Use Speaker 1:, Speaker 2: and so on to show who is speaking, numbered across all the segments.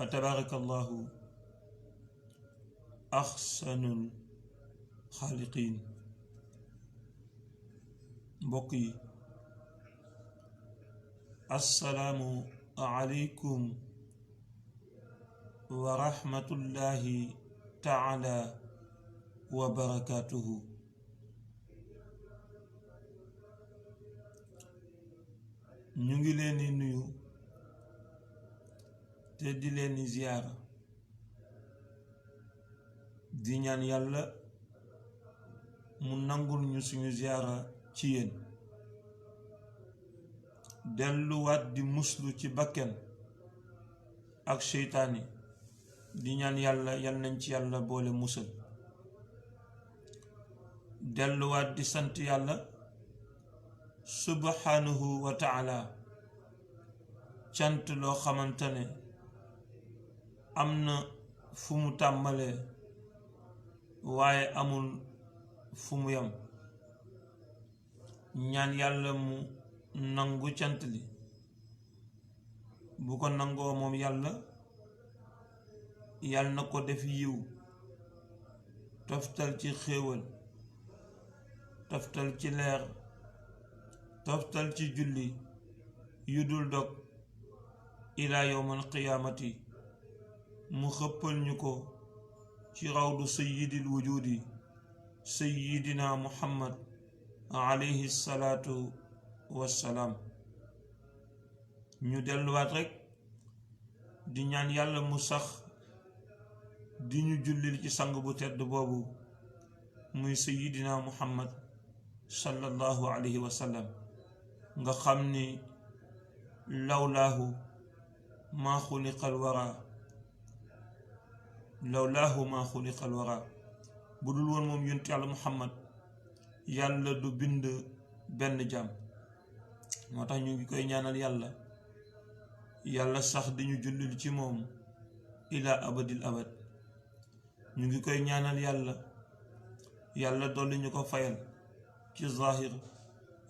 Speaker 1: fa tabarakallahu axsanul xaaliqiin. mbokk yi, assalaamu aleykum wa rahmatullahi taala wa barakaatuhu. ñu ngi leen di nuyu te di leen di ziyaara, di ñaan yàlla mu nangul ñu suñu ziyaara ci yéen, delluwaat di muslu ci bakken ak seytaani, di ñaan yàlla yal nañ ci yàlla boole musal, delluwaat di sant yàlla subhanahu wa taala, cant loo xamante ne am na fu mu tàmbalee waaye amul fu mu yam. ñaan yàlla mu nangu cant li, bu ko nangoo moom yàlla na ko def yiw, toftal ci xéewal, toftal ci leer, toftal ci julli yu dul dog ilaa yowmal qiyaamati. mu xëppal ñu ko ci rawdu sayyidil wujudi sayyidina muhammad alayhi salaatu wassalaam. ñu delluwaat rekk di ñaan yàlla mu sax di ñu jullil ci sang bu tedd boobu muy sayyidina muhammad sallallahu alayhi wa sallam, nga xam ni lawlaahu maa xuliqal wara, lawlaahu maa xuliqal wara. bu dul woon moom yonent yàlla muhammad yàlla du bind benn jaam. moo tax ñu ngi koy ñaanal yàlla sax di ñu jullil ci moom ila abadil abad. ñu ngi koy ñaanal yàlla dolli ñu ko fayal ci zahir,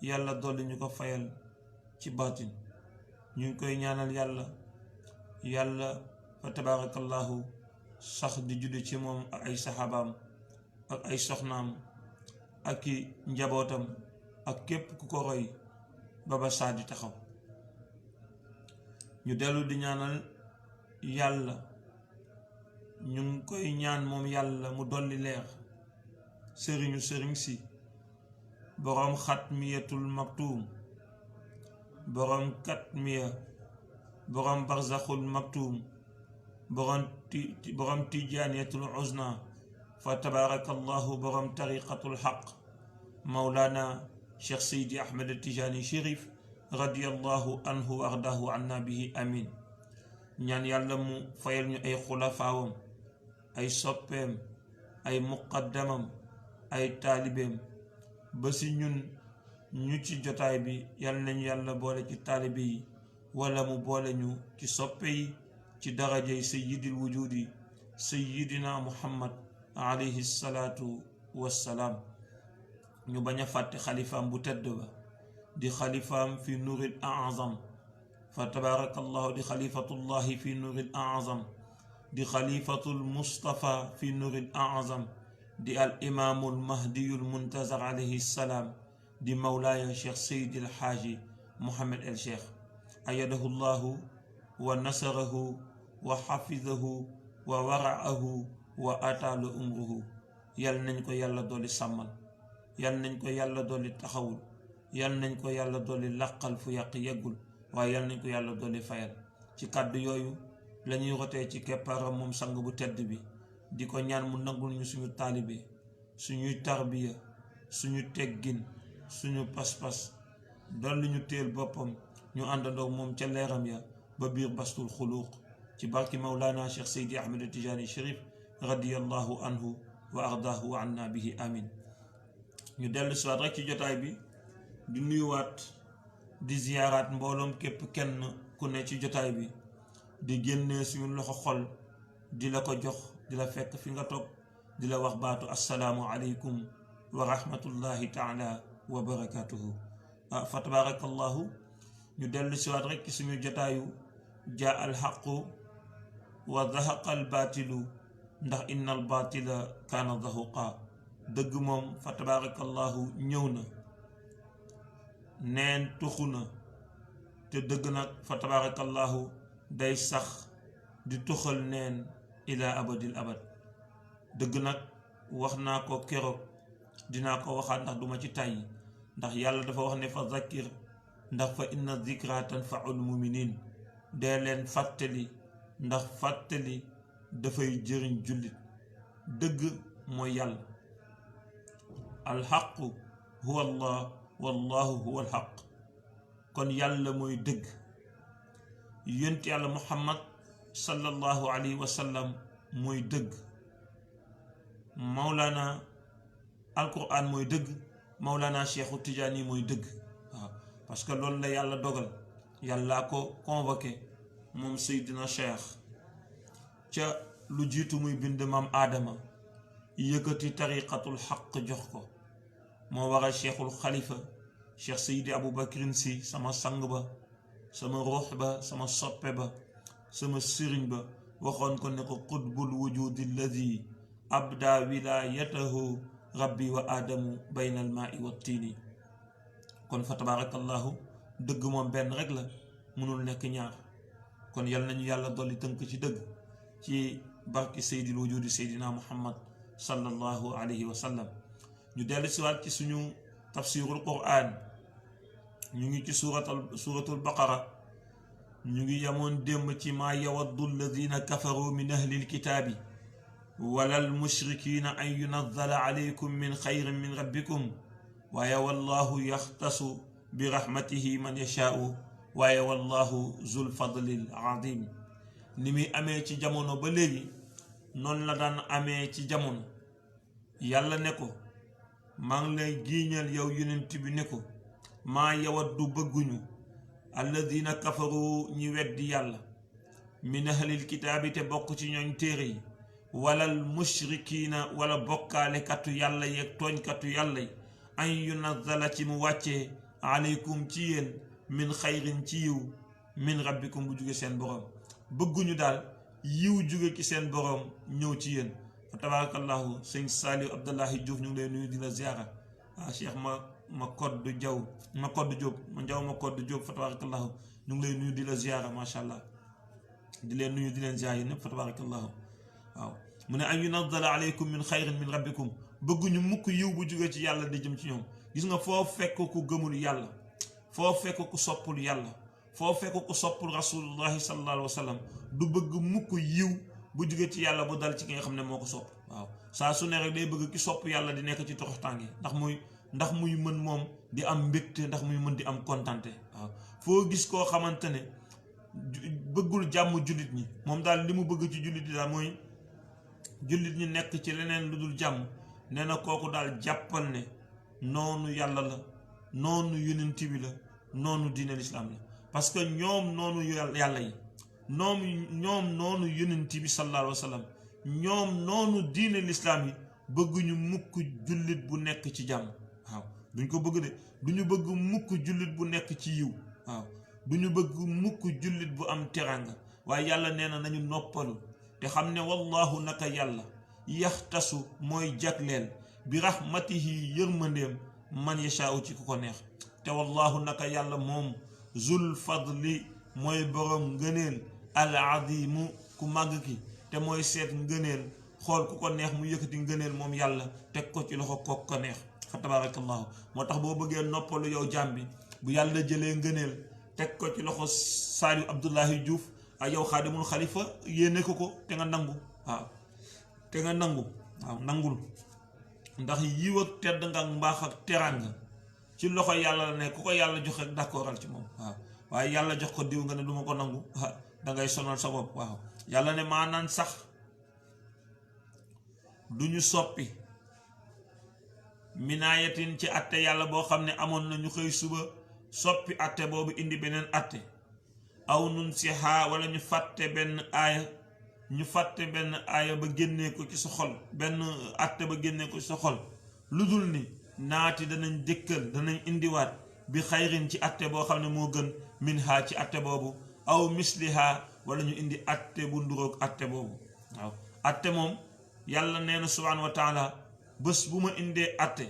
Speaker 1: yàlla dolli ñu ko fayal ci baatin. ñu ngi koy ñaanal yàlla fa tabarakallahu sax di julli ci moom ak ay saxaabaam ak ay soxnaam ak i njabootam ak képp ku ko roy ba ba saa di taxaw. ñu dellu di ñaanal ñu ngi koy ñaan moom yàlla mu dolli leer sëriñ si, boroom xatmiyatul maktuum, boroom katmiya, boroom barzaxul maktuum, boroom tijaaniyatul uzna, fa tabarakallahu boroom tariqatul xaq, mawlana cheikh seydi ahmed tijaani shérif radiyallahu anhu wa ardaahu anna bihi amin. ñaan yàlla mu fayal ñu ay xulafaawam, ay soppeem, ay muqaddamam, ay taalibeem, ba si ñun ñu ci jotaay bi yal nañu yàlla boole ci taalibe yi, wala mu boole ñu ci soppe yi, ci darajay sayyidil wujudi sayyidina muhammad alayhi salaatu wassalaam. ñu bañ a fàtte xalifaam bu tedd ba di xalifaam fi nuril azam, fa tabarakallahu di xalifatullahi fi nuril azam, di xalifatul mustafa fi nuril azam, di al imaamul mahdiyul muntazar alayhi salaam, di mawlaaya cheikh seydi el xaaji muhammad el cheikh ayadahu llahu wa nasarahu wa xafidahu wa waraahu wa ataala umruhu. yal nañ ko yàlla dolli sàmmal, yal nañ ko yàlla dolli taxawul, yal nañ ko yàlla dolli làqal fu yàq yeggul, waaye yal nañ ko yàlla dolli fayal. ci kàddu yooyu lañuy rotee ci keppaaram moom sang bu tedd bi, di ko ñaan mu nangul ñu suñu taalibe, suñuy tarbiya, suñu teggin, suñu pas-pas, dolli ñu téel boppam, ñu àndandoo moom ca leeram ya ba biir bastul xuluuq, ci barki mawlana cheikh seydi ahmed tijaani shérif radiyallahu anhu wa ardaahu wa anna bihi amin. ñu dellu siwaat rek ci jotaay bi di nuyuwaat di ziyaaraat mbooloom képp kenn ku ne ci jotaay bi, di génnee suñu loxo xol di la ko jox, di la fekk fi nga toog, di la wax baatu assalaamu aleykum wa rahmatullahi taala wa barakatuhu. fa tabarakallahu ñu dellu siwaat rek ci suñu jotaayu jaa al xaqu wa zahaqa al baatilu ndax inna al baatila kaana zahuqa dëgg moom fa tabaarakallahu ñëw na neen tuxu na te dëgg nag fa tabaarakallahu day sax di tuxal neen ila abadil abad dëgg nag wax naa ko keroog dinaa ko waxaat ndax duma ci tàyyi ndax yàlla dafa wax ne fa zakkir ndax fa inna zikra tanfaul muminin dee leen fàttali ndax fàttali dafay jëriñ jullit dëgg mooy yàlla alxaqu huwa allah wallahu huwa alxaq kon yàlla mooy dëgg yonent yàlla muhammad sallallahu alayhi wa sallam mooy dëgg mawlana alquran mooy dëgg mawlana cheikhu tijaani mooy dëgg waaw parce que loolu la yàlla dogal yàllaa ko convoqué moom seydina cheikh ca lu jiitu muy bind maam aadama yëkkati tariqatul xaq jox ko moo waral cheikhul xalifa cheikh seydi aboubacrin si sama sang ba sama ruux ba sama soppe ba sama sëriñ ba waxoon ko ne ko qutbul wujudi alladi abda wilayatahu rabbi wa aadamu bayna al maai wa tiini kon fa tabaarakallahu dëgg moom benn rek la mënul nekk ñaar kon yal nañu yàlla dolli tënk ci dëgg ci barki seydil wujudi seydina muhammad sallallahu alayhi wa sallam ñu dellu siwaat ci suñu tafsirul quran ñu ngi ci suratul baqara ñu ngi yamoon démb ci maa yawaddu alladina kafaru min ahli alkitaabi wala almushrikina an yunazzala alaykum min xayrin min rabbikum waaye wallahu yaxtasu bi rahmatihi man yashaau waaye wallahu zul fadlil azim ni muy amee ci jamono ba léegi noonu la daan amee ci jamono yàlla ne ko maa ngi lay giiñal yow yonent bi ne ko maa yawaddu bëgguñu alladina kafaru ñi weddi yàlla min ahlil kitaabi te bokk ci ñooñ téere yi walal mushrikiina wala bokkaalekatu yàlla yi ak tooñkatu yàlla yi an yunazzala ci mu wàccee aleykum ci yéen min xayrin ci yiw min rabbikum bu jóge seen boroom bëgguñu daal yiw jóge ci seen boroom ñëw ci yéen fa tabarakallahu sëñ Saliou Abdullahi Diouf ñu ngi lay nuyu di la ziara cheikh ma koddu jaw ma koddu Diop ma njaw ma koddu Diop fa tabarakallahu ñu ngi lay nuyu di la ziara macha allah di leen nuyu di leen ziara yi ñëpp fa tabarakallahu waaw mu ne an yunazzala aleykum min xayrin min rabbikum bëgguñu mukk yiw bu jóge ci yàlla di jëm ci ñoom gis nga foo fekk ku gëmul yàlla foo fekk ku soppul yàlla foo fekk ku soppul rasulullahi sallallahu alayhi wa sallam du bëgg mukk yiw bu jóge ci yàlla bu dal ci ki nga xam ne moo ko sopp waaw saa su ne rek day bëgg ki sopp yàlla di nekk ci toroxtaange ndax muy mën moom di am mbégte ndax muy mën di am kontante waaw foo gis koo xamante ne bëggul jàmm jullit ñi moom daal li mu bëgg ci jullit ñi daal mooy jullit ñi nekk ci leneen lu dul jàmm nee na kooku daal jàppal ne noonu yàlla la noonu yonent bi la noonu diine lislaam la parce que ñoom noonu yàlla yi ñoom noonu yonent bi sallallahu alayhi wa sallam ñoom noonu diine lislaam yi bëgguñu mukk jullit bu nekk ci jàmm waaw duñ ko bëgg de duñu bëgg mukk jullit bu nekk ci yiw waaw duñu bëgg mukk jullit bu am teranga waaye yàlla nee na nañu noppalu te xam ne wallahu naka yàlla yaxtasu mooy jagleel bi rahmatihi yërmandeem man yashaau ci ku ko neex te wallahu naka yàlla moom zul fadli mooy borom ngëneel al azimu ku màgg ki te mooy seet ngëneel xool ku ko neex mu yëkkati ngëneel moom yàlla teg ko ci loxo kook ko neex fa tabarakallahu moo tax boo bëggee noppalu yow jaam bi bu yàlla jëlee ngëneel teg ko ci loxo Saliou Abdullahi Diouf ak yow xaadimul xalifa yéene ko te nga nangu waaw te nga nangu waaw nangul ndax yiw ak tedd nga ak mbaax ak teranga ci loxo yàlla la ne ku ko yàlla jox rek d'accordal ci moom waaw waaye yàlla jox ko diw nga ne du ma ko nangu dangay sonal sa bopp waaw yàlla ne maanaan sax duñu soppi minaayatin ci atte yàlla boo xam ne amoon na ñu xëy suba soppi atte boobu indi beneen atte aw nun si xaa wala ñu fàtte benn aaya ba génnee ko ci sa xol benn atte ba génnee ko ci sa xol lu dul ni naati danañ dëkkal danañ indiwaat bi xayrin ci atte boo xam ne moo gën min haa ci atte boobu aw misliha wala ñu indi atte bu nduroog atte boobu waaw atte moom yàlla nee na subhanahu wa taala bés bu ma indee atte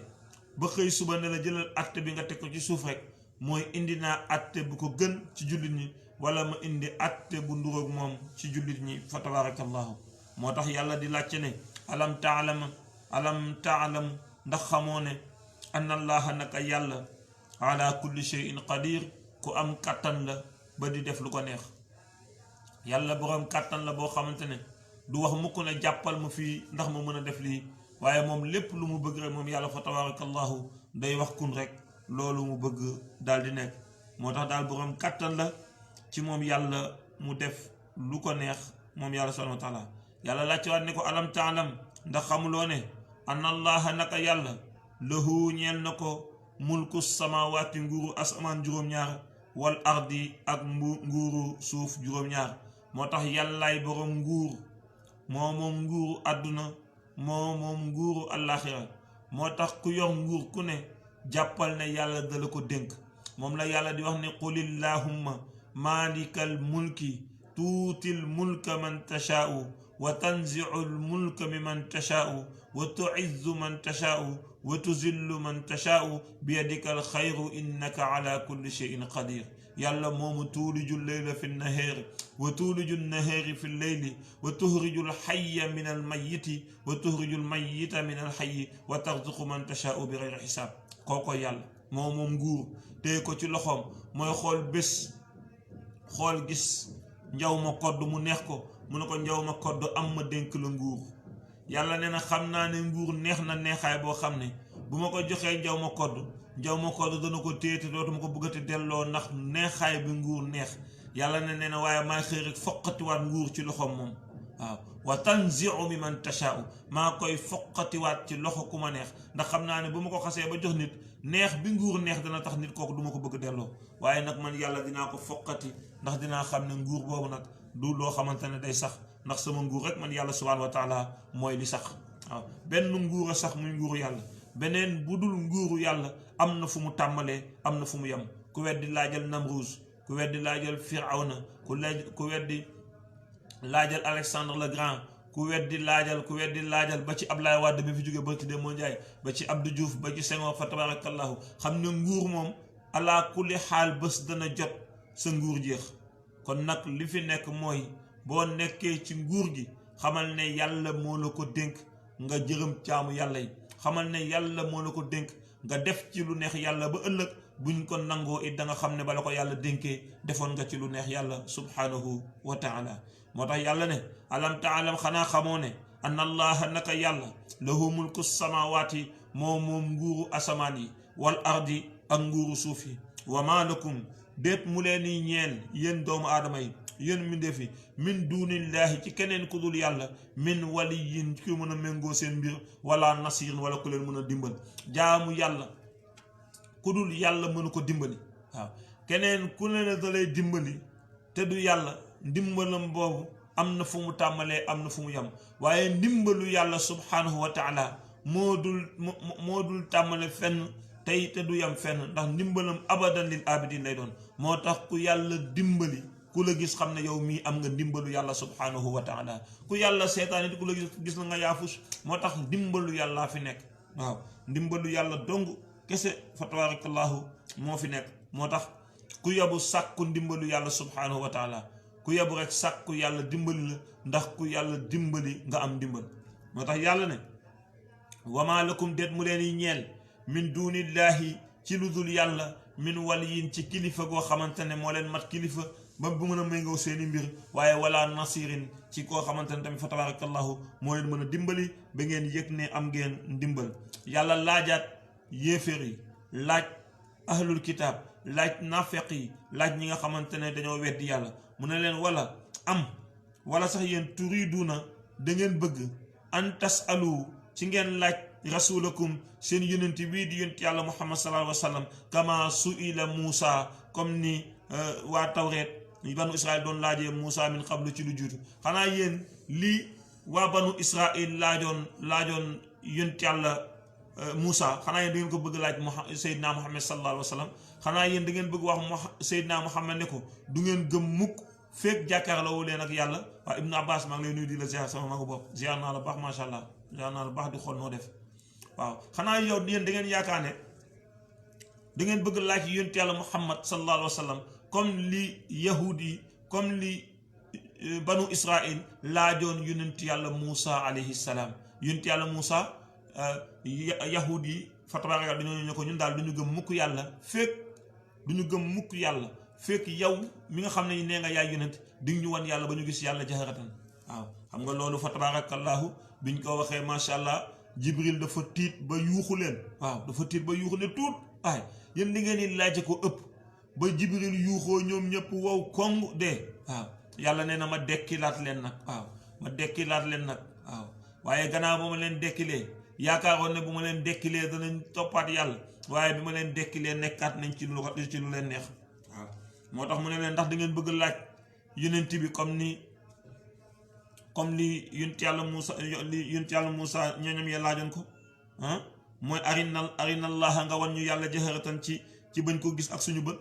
Speaker 1: ba xëy suba ne la jëlal atte bi nga teg ko ci suuf rek mooy indi naa atte bu ko gën ci jullit ñi wala ma indi atte bu nduroog moom ci jullit ñi fa tabarakallahu moo tax yàlla di laajte ne alam taalam ndax xamoo ne anna allaha naka yàlla ala kulli shay'in qadir ku am kàttan la ba di def lu ko neex yàlla boroom kàttan la boo xamante ne du wax mukk ne jàppal ma fii ndax ma mën a def lii waaye moom lépp lu mu bëgg rek moom yàlla fa tabarakallahu day wax kun rek loolu mu bëgg daal di nekk moo tax daal boroom kàttan la ci moom yàlla mu def lu ko neex moom yàlla subhanahu wa taala yàlla laajte waat ne ko alam taalam ndax xamuloo ne anna allaha naka yàlla lahu ñeel na ko mulku samawaati nguuru asamaan juróom-ñaar wal ardi ak nguuru suuf juróom-ñaar moo tax yàllaay boroom nguur moo moom nguuru àdduna moo moom nguuru àllaaxira moo tax ku yor nguur ku ne jàppal ne yàlla dala ko dénk moom la yàlla di wax ne qulillahumma maalikal mulki tuutil mulka man tashaa'u wa tanzi'ul mulka mimman tashaa'u wa tu'izzu man tashaa'u wa tuzillu man tashaa'u biyadikal xayru innaka ala kulli shay'in qadir yàlla moomu tuuliju leyla fi nahaari wa tuuliju nahaari fi leyli wa tuhriju lxayya min almayiti wa tuhriju lmayita min alxayyi wa tarzuqu man tashaa'u bi gayri xisaab kooko yàlla moo moom nguur téye ko ci loxoom mooy xool bés xool gis njaw ma kodd mu neex ko mu ne ko njaw ma kodd am ma dénk la nguur yàlla nee na xam naa ne nguur neex na neexaay boo xam ne bu ma ko joxee njaw ma kodd dana ko téye te dootuma ko bëggati delloo ndax neexaay bi nguur neex yàlla ne nee na waaye maa xëy rek foqatiwaat nguur ci loxoom moom waaw wa tanzi'u mi man tashaa'u maa koy foqatiwaat ci loxo ku ma neex ndax xam naa ne bu ma ko xasee ba jox nit neex bi nguur neex dana tax nit kooku du ma ko bëgg delloo waaye nag man yàlla dinaa ko foqati ndax dinaa xam ne nguur boobu nag du loo xamante ne day sax ndax sama nguur rek man yàlla subhanahu wa taala mooy li sax waaw benn nguur a sax muy nguuru yàlla beneen bu dul nguuru yàlla am na fu mu tàmbalee am na fu mu yem ku weddi laajal Namruus ku weddi laajal Firawna ku weddi laajal Alexandre le Grand ku weddi laajal ba ci Ablaye Wade bi fi jóge barki de moo Njaay ba ci Abdou Diouf ba ci Senghor fa tabarakallahu xam ne nguur moom ala kulli xaal bés dana jot sa nguur jeex kon nag li fi nekk mooy boo nekkee ci nguur gi xamal ne yàlla moo la ko dénk nga jërëm jaamu yàlla yi xamal ne yàlla moo la ko dénk nga def ci lu neex yàlla ba ëllëg buñ ko nangoo it da nga xam ne bala ko yàlla dénkee defoon nga ci lu neex yàlla subhanahu wa taala moo tax yàlla ne alam taalam xanaa xamoo ne anna allaha naka yàlla lahu mulku samawaati moo moom nguuru asamaan yi wal ardi ak nguuru suuf yi wa maa lakum déet mu leen ni ñeel yéen doomu aadama yi yéen mbindeef yi min duunillaahi ci keneen ku dul yàlla min waliyin ku mën a méngoo seen mbir wala nasirin wala ku leen mën a dimbal jaamu yàlla ku dul yàlla mënu ko dimbali waaw keneen ku leen da lay dimbali te du yàlla ndimbalam boobu am na fu mu tàmbalee am na fu mu yem waaye ndimbalu yàlla subhanahu wa taala moo dul tàmmale fenn tey te du yem fenn ndax ndimbalam abadan lil abidin lay doon moo tax ku yàlla dimbali ku la gis xam ne yow mii am nga ndimbalu yàlla subhanahu wa taala ku yàlla seetaan it ku la gis na nga yaafus moo tax ndimbalu yàlla fi nekk waaw ndimbalu yàlla dong kese fa tabarakallahu moo fi nekk moo tax ku yabu sàkku ndimbalu yàlla subhanahu wa taala ku yabu rek sàkku yàlla dimbali la ndax ku yàlla dimbali nga am ndimbal moo tax yàlla ne wama lakum déet mu leen yi ñeel min dunillahi ci lu dul yàlla min waliyin ci kilifa goo xamante ne moo leen mat kilifa ba bu mën a méngoo seeni mbir waaye wala nasirin ci koo xamante ne tamit fa tabarakallahu moo leen mën a dimbali ba ngeen yëg ne am ngeen ndimbal yàlla laajaat yéeféer yi laaj ahlul kitaab laaj nafeq yi laaj ñi nga xamante ne dañoo weddi yàlla mu ne leen wala sax yéen turiduna da ngeen bëgg an tasalu ci ngeen laaj rasulakum seen yonent bii di yonent yàlla muhammad sallallahu alayhi wa sallam kama suila Muusa comme ni waa tawreet banu israil doon laajee Muusa min qablu ci lu juutu xanaa yéen lii waa banu israil laajoon yonent yàlla Muusa xanaa yéen da ngeen ko bëgg laaj Seydina Muhammad sallallahu alayhi wa sallam xanaa yéen da ngeen bëgg wax Seydina Muhammad ne ko du ngeen gëm mukk feeg jàkkaarloo leen ak yàlla. waaw Ibnu Abbas maa ngi lay nuyu di la ziar sama magu bopp ziar naa la baax macha allah ziar naa la baax di xool noo def waaw xanaa yow yéen da ngeen yaakaar ne da ngeen bëgg laaj yonent yàlla Muhammad sallallahu alayhi wa sallam comme li yahud yi comme li banu Israil laajoon yonent yàlla Moussa alayhi salaam yonent yàlla Moussa yahud yi fa tabaaraka dañoo ñu ko ñun daal duñu gëm mukk yàlla fekk duñu gëm mukk yàlla fekk yow mi nga xam ne nee nga yaay yonent di ñu wan yàlla ba ñu gis yàlla jaharatan waaw xam nga loolu fa tabaarakallaahu biñ ko waxee macha allah Jibril dafa tiit ba yuuxu leen waaw dafa tiit ba yuuxu leen tuut waaye yéen li ngeen di laajte ko ëpp ba Jibril yuuxoo ñoom ñëpp wow kong de waaw yàlla nee na ma dekkilaat leen nag waaw ma dekkilaat leen nag waaw waaye gannaaw ba ma leen dekkilee yaakaaroon ne bu ma leen dekkilee danañ toppaat yàlla waaye bi ma leen dekkilee nekkaat nañ ci lu leen neex waaw moo tax mu ne leen ndax da ngeen bëgg laaj yonent bi comme li yonent yàlla Moussa ñooñam ya laajoon ko mooy arinallaha nga wan ñu yàlla jaharatan ci bañ ko gis ak suñu bët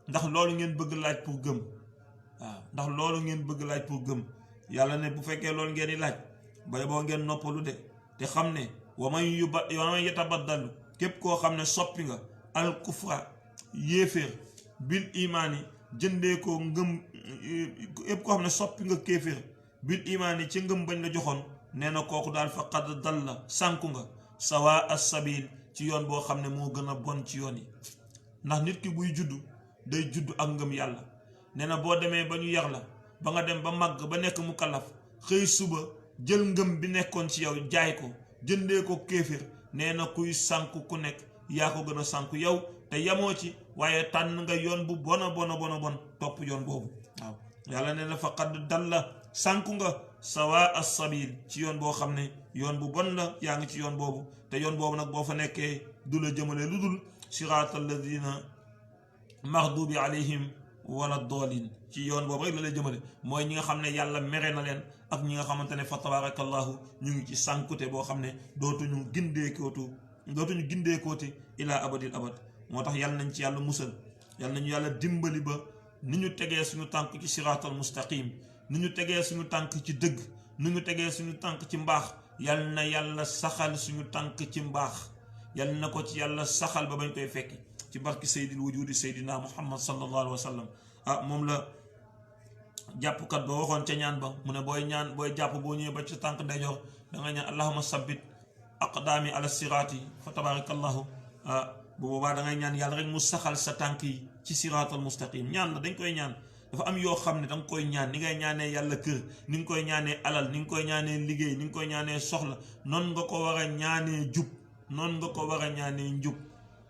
Speaker 1: ndax loolu ngeen bëgg laaj pour gëm waaw ndax loolu ngeen bëgg laaj pour gëm yàlla ne bu fekkee loolu ngeen di laaj bay boo ngeen noppalu de te xam ne wa man yatabaddalu képp koo xam ne soppi nga al kufra yéeféer bil imaani jëndee ko ngëm képp koo xam ne soppi nga kéeféer bil imaani ci ngëm bañ la joxoon nee na kooku daal faqad dalla sànku nga sawa as-sabil ci yoon boo xam ne moo gën a bon ci yoon yi ndax nit ki buy juddu day juddu ak ngëm yàlla nee na boo demee ba ñu yar la ba nga dem ba màgg ba nekk mu kalaf xëy suba jël ngëm bi nekkoon ci yow jaay ko jëndee ko kéeféer nee na kuy sànku ku nekk yaa ko gën a sànku yow te yamoo ci waaye tànn nga yoon bu bona topp yoon boobu waaw yàlla nee na faqad dalla sànku nga sawa as-sabil ci yoon boo xam ne yoon bu bon la yaa ngi ci yoon boobu te yoon boobu nag boo fa nekkee du la jëmale lu dul siraatal ladina maxdubi alayhim wala doolin ci yoon boobu rek la lay jëmale mooy ñi nga xam ne yàlla mere na leen ak ñi nga xamante ne fa tabarakallahu ñu ngi ci sànkute boo xam ne dootuñu gindeekooti ilaa abadil abad moo tax yàlla nañ ci yàlla musal yàlla nañu yàlla dimbali ba ni ñu tegee suñu tànk ci siraatal mustaqim ni ñu tegee suñu tànk ci dëgg ni ñu tegee suñu tànk ci mbaax yàlla na yàlla saxal suñu tànk ci mbaax yàlla na ko ci yàlla saxal ba bañ koy fekki ci barki sayyidil wujudi sayyidina muhammad sallallahu alayhi wa sallam moom la jàppkat ba waxoon ca ñaan ba mu ne booy jàpp boo ñëwee ba ca tànk ndeyjoor da nga ñaan allahumma sabbit aqdaami ala siraati fa tabarakallahu bu boobaa da ngay ñaan yàlla rek mu saxal sa tànk yi ci siraatal mustaqim ñaan la dañ koy ñaan dafa am yoo xam ne danga koy ñaan ni ngay ñaanee yàlla kër ni nga koy ñaanee alal ni nga koy ñaanee liggéey ni nga koy ñaanee soxla noonu nga ko war a ñaanee jub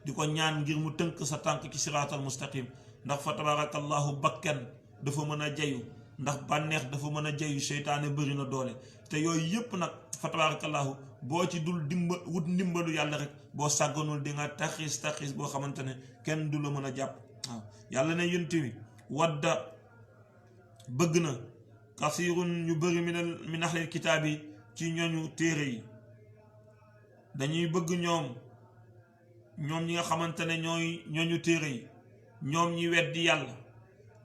Speaker 1: di ko ñaan ngir mu tënk sa tànk ci siraatal mustaqim ndax fa tabarakallahu bakkan dafa mën a jayu ndax bànneex dafa mën a jayu seytaane bëri na doole te yooyu yépp nag fa tabarakallahu boo ci dul wut ndimbalu yàlla rek boo sàgganul di nga taxis boo xamante ne kenn du la mën a jàpp waaw yàlla ne yunti wi wadda bëgg na kasirun ñu bëri min ahlil kitaab yi ci ñooñu téere yi dañuy bëgg ñoom ñi nga xamante ne ñooñu téere yi ñoom ñi weddi yàlla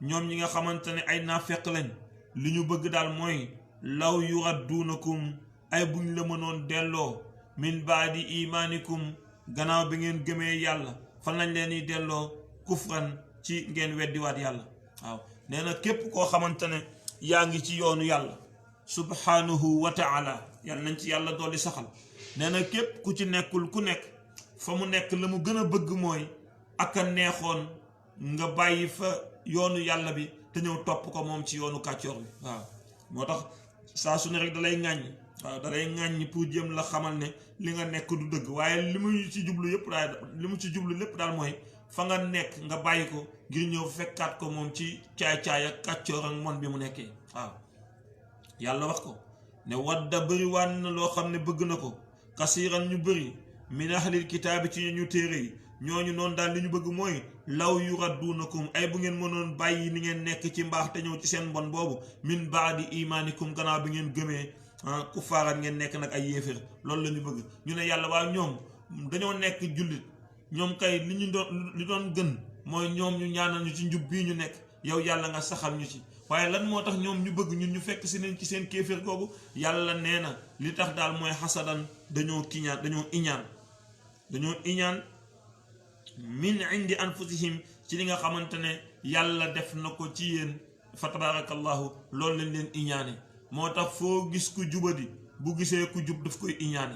Speaker 1: ñoom ñi nga xamante ne ay naafeq lañ li ñu bëgg daal mooy law yuradduunakum ay buñ la mënoon delloo min baadi imaanikum gannaaw bi ngeen gëmee yàlla fan lañ leen di delloo kufran ci ngeen weddiwaat yàlla waaw nee na képp koo xamante ne yaa ngi ci yoonu yàlla subhanahu wa taala yàlla nañ ci yàlla dolli saxal nee na képp ku ci nekkul ku nekk fa mu nekk la mu gën a bëgg mooy ak a neexoon nga bàyyi fa yoonu yàlla bi te ñëw topp ko moom ci yoonu kàccoor bi waaw moo tax saa su ne rek dalay ŋàññ pour jëm la xamal ne li nga nekk du dëgg waaye li mu ci jublu lépp daal mooy fa nga nekk nga bàyyi ko ngir ñëw fekkaat ko moom ci caay-caay ak kàccoor ak mon bi mu nekkee waaw yàlla wax ko ne wadda bëri waan na loo xam ne bëgg na ko kasiiran ñu bëri min ahlil kitaabi ci ñu téere yi ñooñu noonu daal li ñu bëgg mooy law yuradduunakum ay bu ngeen mënoon bàyyi ni ngeen nekk ci mbaax te ñëw ci seen mbon boobu min baadi imaanikum gannaaw bi ngeen gëmee kuffaaran ngeen nekk nag ay yéeféer loolu la ñu bëgg ñu ne yàlla waaw ñoom dañoo nekk jullit ñoom kay li doon gën mooy ñoom ñu ñaanal ñu ci njub bii ñu nekk yow yàlla nga saxal ñu ci waaye lan moo tax ñoom ñu bëgg ñun ñu fekk si leen ci seen kéeféer googu yàlla nee na li tax daal mooy xasadan dañoo kiñaan dañoo iñaan min indi anfusihim ci li nga xamante ne yàlla def na ko ci yéen fa tabarakallahu loolu lañ leen iñaane moo tax foo gis ku jubadi bu gisee ku jub daf koy iñaane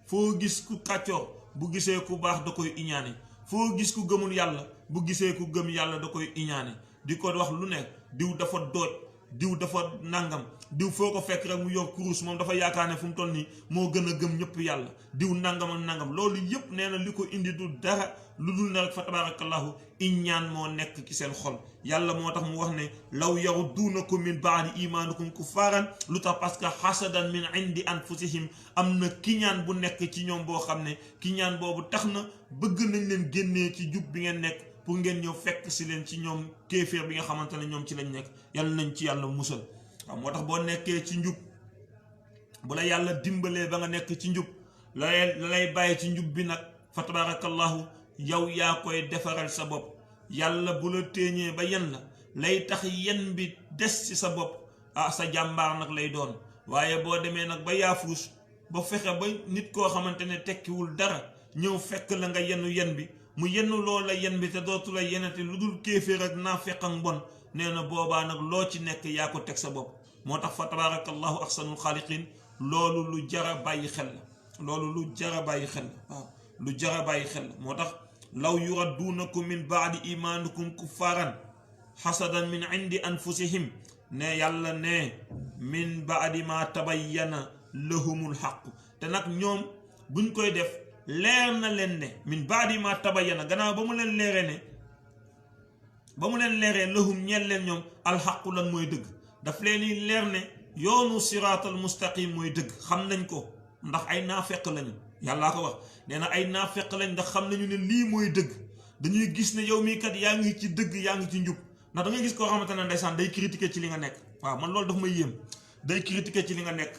Speaker 1: foo gis ku kàccoor bu gisee ku baax da koy iñaane foo gis ku gëmul yàlla bu gisee ku gëm yàlla da koy iñaane di ko wax lu nekk diw dafa dooj diw dafa nangam diw foo ko fekk rek mu yor kurus moom dafa yaakaar ne fu mu toll nii moo gën a gëm ñëpp yàlla diw nangam ak nangam loolu yëpp nee na li ko indi du dara lu dul ne rek fa tabarakallahu iñaan moo nekk ci seen xol yàlla moo tax mu wax ne law yarudduunakum min baadi imaanikum kuffaaran lu tax parce que xasadan min indi anfusihim am na kiñaan bu nekk ci ñoom boo xam ne kiñaan boobu tax na bëgg nañ leen génnee ci jub bi ngeen nekk pour ngeen ñëw fekk si leen ci ñoom kéeféer bi nga xamante ne ñoom ci lañ nekk yàlla nañ ci yàlla musal waaw moo tax boo nekkee ci njub bu la yàlla dimbalee ba nga nekk ci njub la lay bàyyi ci njub bi nag fa tabarakallahu yow yaa koy defaral sa bopp yàlla bu la téeñee ba yen la lay tax yen bi des ci sa bopp sa jàmbaar nag lay doon waaye boo demee nag ba yaafuus ba fexe ba nit koo xamante ne tekkiwul dara ñëw fekk la nga yenu yen bi mu yenn loola yen bi te dootu la yenati lu dul kéeféer ak naafeq ak mbon nee na boobaa nag loo ci nekk yaa ko teg sa bopp moo tax fa tabarakallahu ahsanul xaaliqin loolu lu jara bàyyi xel la loolu lu jara bàyyi xel la waaw lu jara bàyyi xel la moo tax law yuradduunakum min baadi imaanikum kuffaaran xasadan min indi anfusihim ne yàlla ne min baadi ma tabayyana lahumul xaqu te nag ñoom buñ koy def leer na leen ne min baadi ma tabayyana gannaaw ba mu leen leeree lahum ñeel leen ñoom alxaqu lan mooy dëgg daf leen di leer ne yoonu siraatal mustaqim mooy dëgg xam nañ ko ndax ay naafeq lañu yàllaa ko wax nee na ay naafeq lañ ndax xam nañu ne lii mooy dëgg dañuy gis ne yow mii kat yaa ngi ci dëgg yaa ngi ci njub ndax da ngay gis koo xamante ne ndeysaan day critiquer ci li nga nekk waaw man loolu daf may yéem day critiquer ci li nga nekk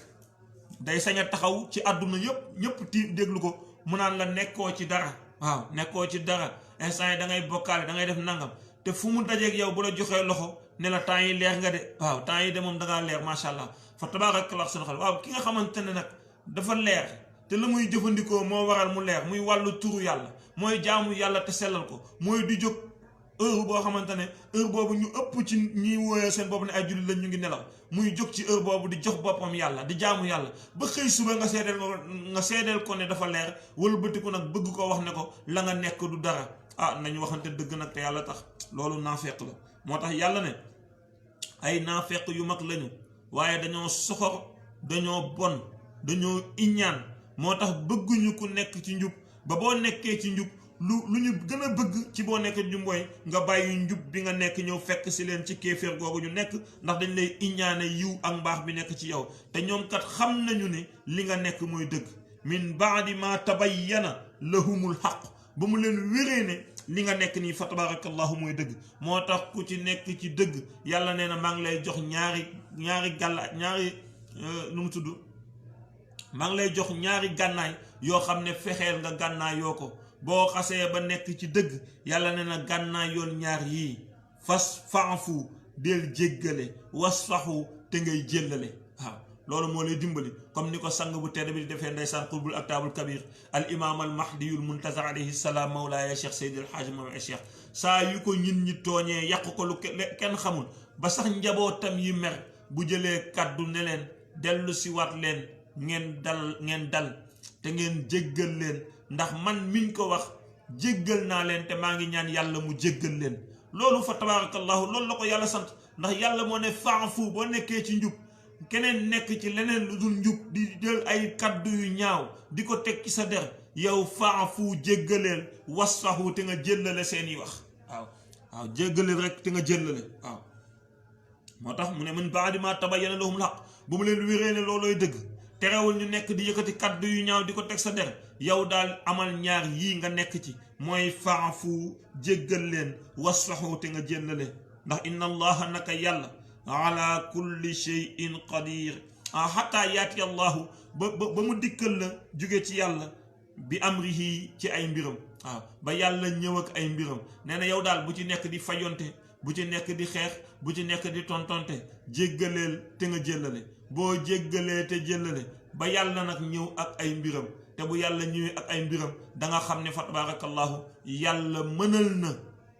Speaker 1: day sañ a taxaw ci àdduna ñëpp déglu ko mu naan la nekkoo ci dara waaw nekkoo ci dara instant yi da ngay bokkaale da ngay def nangam te fu mu dajeeg yow bu la joxee loxo ne la temps yi leer nga de waaw temps yi de moom da ngaa leer macha allah fa tabaarakallah seen xel waaw ki nga xamante ne nag dafa leer te la muy jëfandikoo moo waral mu leer muy wàllu turu yàlla mooy jaamu yàlla te sellal ko mooy di jóg heure boo xamante ne heure boobu ñu ëpp ci ñi wooyee seen bopp ne ay jullit lañ ñu ngi nelaw muy jóg ci heure boobu di jox boppam yàlla di jaamu yàlla ba xëy suba nga seedeel ko ne dafa leer wëlbatiku nag bëgg ko wax ne ko la nga nekk du dara nañu waxante dëgg nag te yàlla tax loolu naafeq la moo tax yàlla ne ay naafeq yu mag lañu waaye dañoo soxor dañoo bon dañoo iñaan moo tax bëgguñu ku nekk ci njub ba boo nekkee ci njub lu ñu gën a bëgg ci boo nekk njub mooy nga bàyyi njub bi nga nekk ñëw fekk si leen ci kéeféer googu ñu nekk ndax dañ lay iñaane yiw ak mbaax bi nekk ci yow te ñoom kat xam nañu ne li nga nekk mooy dëgg min baadi ma tabayyana lahumul xaq ba mu leen wéree ne li nga nekk nii fa tabarakallahu mooy dëgg moo tax ku ci nekk ci dëgg yàlla nee na maa ngi lay jox maa ngi lay jox ñaari gànnaay yoo xam ne fexeel nga gànnaay yoo ko boo xasee ba nekk ci dëgg yàlla ne na gànnaay yoon ñaar yii fa'fu del jéggale wasfahu te ngay jéllale waaw loolu moo lay dimbali comme ni ko sang bu tedd bi di defee ndeysaan xutbul aktaabul kabir al imam al mahdiyul muntazar alayhi salaam mawlaaya cheikh seydil xaaj mawlaaya cheikh saa yu ko ñi tooñee yàq ko lu kenn xamul ba sax njabootam yi mer bu jëlee kàddu ne leen dellu si waat leen ngeen dal te ngeen jéggal leen ndax man miñ ko wax jéggal naa leen te maa ngi ñaan yàlla mu jéggal leen loolu fa tabarakallahu loolu la ko yàlla sant ndax yàlla moo ne fa'fu boo nekkee ci njub keneen nekk ci leneen lu dul njub di jël ay kaddu yu ñaaw di ko teg ci sa der yow fa'fu jéggaleel wasfahu te nga jéllale seeni wax waaw jéggaleel rek te nga jéllale waaw moo tax mu ne min ba'di ma tabayyana lahumul haqq ba mu leen wéree ne loolooy dëgg terewul ñu nekk di yëkkati kaddu yu ñaaw di ko teg sa der yow daal amal ñaar yii nga nekk ci mooy fa'fu jéggal leen wasfahu te nga jéllale ndax inna allaha naka yàlla ala kulli shay'in qadir xataa yaati allahu ba mu dikkal la jóge ci yàlla bi amrihi ci ay mbiram waaw ba yàlla ñëw ak ay mbiram nee na yow daal bu ci nekk di fayonte bu ci nekk di xeex, bu ci nekk di tontonte. jéggaleel te nga jéllale. boo jéggalee te jéllale ba yàlla nag ñëw ak ay mbiram, te bu yàlla ñëwee ak ay mbiram da nga xam ne fa tabarakallahu yàlla mënal na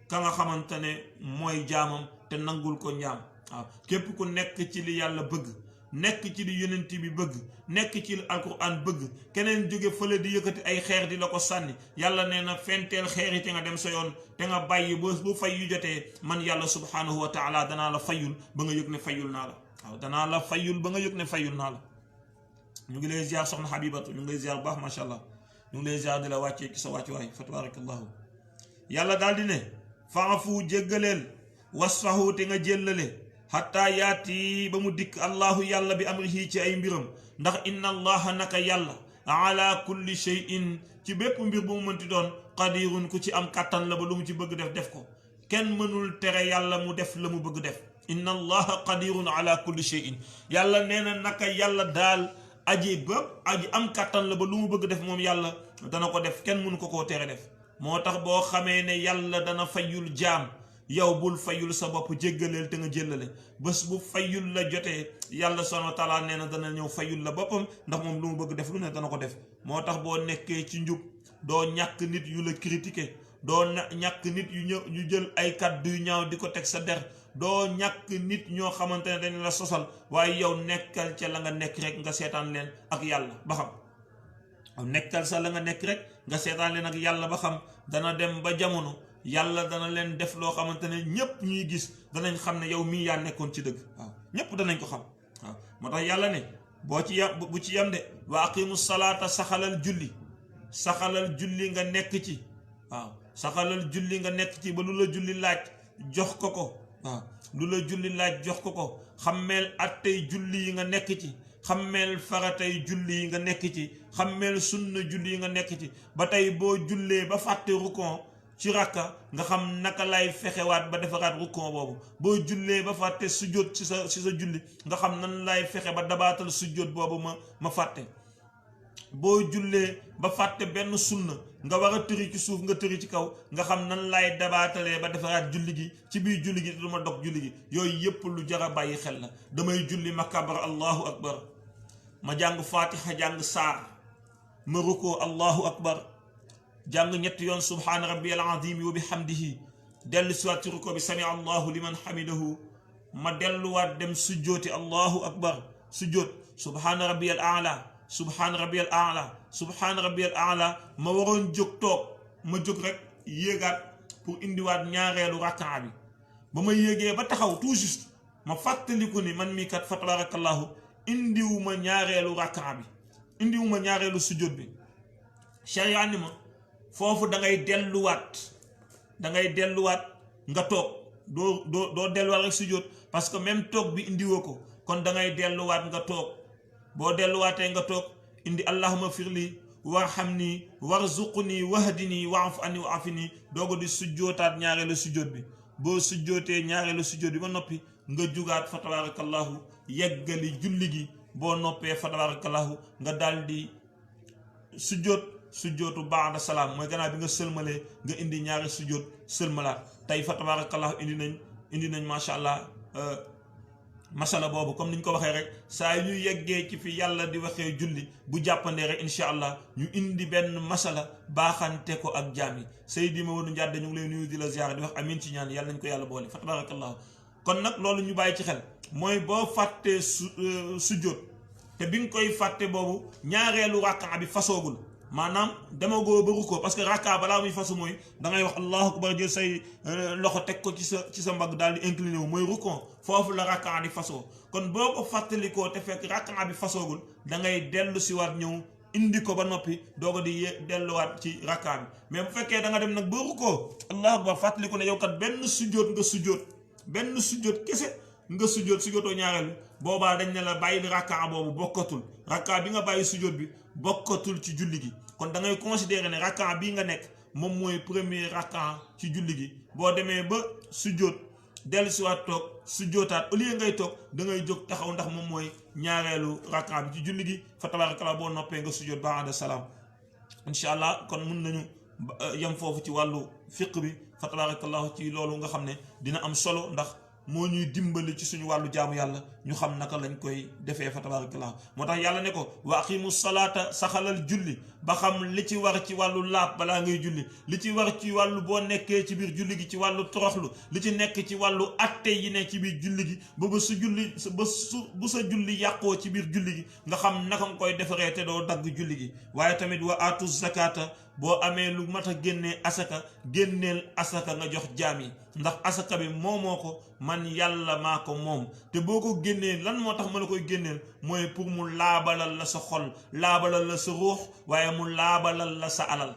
Speaker 1: ka nga xamante ne mooy jaamam te nangul ko njaam. waaw képp ku nekk ci li yàlla bëgg, nekk ci li yonent bi bëgg, nekk ci li alquran bëgg, keneen jóge fële di yëkkati ay xeer di la ko sànni, yàlla nee na fenteel xeer yi te nga dem sa yoon, te nga bàyyi bu fay yu jotee man yàlla subhanahu wa taala danaa la fayul ba nga yëg ne fayul naa la. waaw danaa la fayul ba nga yëg ne fayul naa la. ñu ngi lay ziar soxna Habibatu, ñu ngi lay ziar bu baax macha allah, ñu ngi lay ziar di la wàccee ci sa wàccuwaay fa tabarakallahu. yàlla daal di ne faafu jéggaleel, wasfahu te nga jéllale, xataa yaati ba mu dikk allahu yàlla bi amrihi ci ay mbiram. ndax inna allaha naka yàlla ala kulli shay'in ci bépp mbir bu mu mënti doon qadirun ku ci am kàttan la ba lu mu ci bëgg def ko. kenn mënul tere yàlla mu def la mu bëgg def. inna allaha qadirun ala kulli shay'in. yàlla nee na naka yàlla daal aji am kàttan la ba lu mu bëgg def moom yàlla dana ko def, kenn mënu ko koo tere def. moo tax boo xamee ne yàlla dana fayul jaam, yow bul fayul sa bopp, jéggaleel te nga jéllale. bés bu fayul la jotee yàlla subhanahu wa taala nee na dana ñëw fayul la boppam, ndax moom lu mu bëgg def lu ne dana ko def. moo tax boo nekkee ci njub doo ñàkk nit yu la critiquer, doo ñàkk nit yu ñëw ñu jël ay kàddu yu ñaaw di ko teg sa der, doo ñàkk nit ñoo xamante ne dañ la sosal, waaye yow nekkal ca la nga nekk rek nga seetaan leen ak yàlla ba xam. nekkal sa la nga nekk rek nga seetaan leen ak yàlla ba xam. dana dem ba jamono yàlla dana leen def loo xamante ne ñépp ñuy gis danañ xam ne yow mii yaa nekkoon ci dëgg. waaw ñépp danañ ko xam. waaw moo tax yàlla ne boo ci yam bu ci yam de wa aqimu salaata, saxalal julli nga nekk ci. waaw saxalal julli nga nekk ci ba lu la julli laaj jox ko ko. waaw lu la julli laaj jox ko ko. xammeel attey julli yi nga nekk ci, xammeel faratay julli yi nga nekk ci, xammeel sunna julli yi nga nekk ci. ba tey boo jullee ba fàtte rukon ci rakka nga xam naka lay fexewaat ba defaraat rukon boobu. boo jullee ba fàtte sujjóot ci sa julli nga xam nan lay fexe ba dabaatal sujjóot boobu ma fàtte. boo jullee ba fàtte benn sunna nga war a tëri ci suuf nga tëri ci kaw nga xam nan lay dabaatalee ba defaraat julli gi ci biir julli gi te du ma dog julli gi. yooyu yépp lu jar a bàyyi xel la. damay julli ma kabar allahu akbar, ma jàng fatiha, jàng saar, ma rukoo allahu akbar, jàng ñetti yoon subhaana rabbiyal azim wa bihamdihi, dellu siwaat ci rukoo bi sami allahu liman hamidahu, ma delluwaat dem sujjooti allahu akbar, sujjoot subhaana rabbiyal a'la, subhaana rabbiyal a'la, subhaana rabbiyal a'la. ma waroon jóg toog, ma jóg rek yéegaat pour indiwaat ñaareelu rakkaa bi. ba ma yéegee ba taxaw tout juste ma fàttaliku ni man mii kat fa tabarakallahu indiwuma ñaareelu rakkaa bi, indiwuma ñaareelu sujjóot bi. sharia ni ma foofu da ngay delluwaat nga toog, doo delluwaat rek sujjóot, parce que même toog bi indiwoo ko, kon da ngay delluwaat nga toog. boo delluwaatee nga toog indi allahumma firli warhamni warzuqni wahdini wa'fu anni wa'afini, doogo di sujjootaat ñaareelu sujjóot bi. boo sujjootee ñaareelu sujjóot bi ba noppi nga jugaat fa tabarakallahu yeggali julli gi. boo noppee fa tabarakallahu nga daal di sujjootu baada salaam, mooy gannaaw bi nga sëlmalee nga indi ñaari sujjóot sëlmalaat. tey fa tabarakallahu indi nañ macha allah masala boobu comme niñ ko waxee rek saa yu ñu yeggee ci fi yàlla di waxee julli bu jàppandee rek incha allah ñu indi benn masala baaxante ko ak jaam yi. Seydi Mamadou Ndiaye ñu ngi lay nuyu di la ziar di wax amin ci ñaan yàlla nañ ko yàlla boole fa tabarakallahu. kon nag loolu ñu bàyyi ci xel mooy boo fàttee sujjóot te bi nga koy fàtte boobu ñaareelu rakka bi fasoogul, maanaam demagoo ba rukkoo, parce que rakka balaa muy fasu mooy da ngay wax allahu akbar, jël say loxo teg ko ci sa mbagg daal di incliné wu, mooy rukkoo. foofu la rakka di fasoo. kon boo ko fàttalikoo te fekk rakka bi fasoogul da ngay dellu si waat ñëw indi ko ba noppi dooga di delluwaat ci rakka bi. mais bu fekkee da nga dem nag ba rukkoo allahu akbar fàttaliku ne yow kat benn sujjóot kese nga sujjóotoo ñaareel, boobaa dañ ne la bàyyi rakka boobu bokkatul, rakka bi nga bàyyi sujjóot bi bokkatul ci julli gi. kon da ngay considérer ne rakka bii nga nekk moom mooy premier rakka ci julli gi. boo demee ba sujjóot dellu si waat toog sujjóotaat, au lieu ngay toog da ngay jóg taxaw, ndax moom mooy ñaareelu rakka bi ci julli gi. fa tabarakallah boo noppee nga sujjóot ba'da salaam. incha allah kon mun nañu yam foofu ci wàllu fiq bi fa tabarakallahu ci loolu nga xam ne dina am solo ndax moo ñuy dimbali ci suñu wàllu jaamu yàlla ñu xam naka lañ koy defee fa tabarakallahu moo tax yàlla ne ko wa aqimu salaata saxalal julli ba xam li ci war ci wàllu laab balaa ngay julli li ci war ci wàllu boo nekkee ci biir julli gi ci wàllu toroxlu li ci nekk ci wàllu atte yi ne ci biir julli gi ba su julli bu sa julli yàqoo ci biir julli gi nga xam naka nga koy defaree te doo dagg julli gi waaye tamit wa atu zakata boo amee lu mat a génnee asaka génneel asaka nga jox jaam yi ndax asaka bi moomoo ko man yàlla maa ko moom te boo ko génnee lan moo tax ma la koy génneel mooy pour mu laabalal la sa xol laabalal la sa ruux waaye mu laabalal la sa alal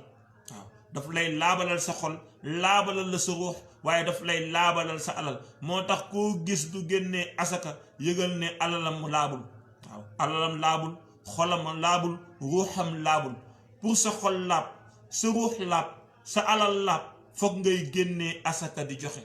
Speaker 1: waaw daf lay laabalal sa xol laabalal la sa ruux waaye daf lay laabalal sa alal moo tax koo gis du génnee asaka yëgal ne alalam laabul waaw alalam laabul xolam laabul ruuxam laabul pour sa xol laab sa ruux laab sa alal laab foog ngay génnee asaka di joxe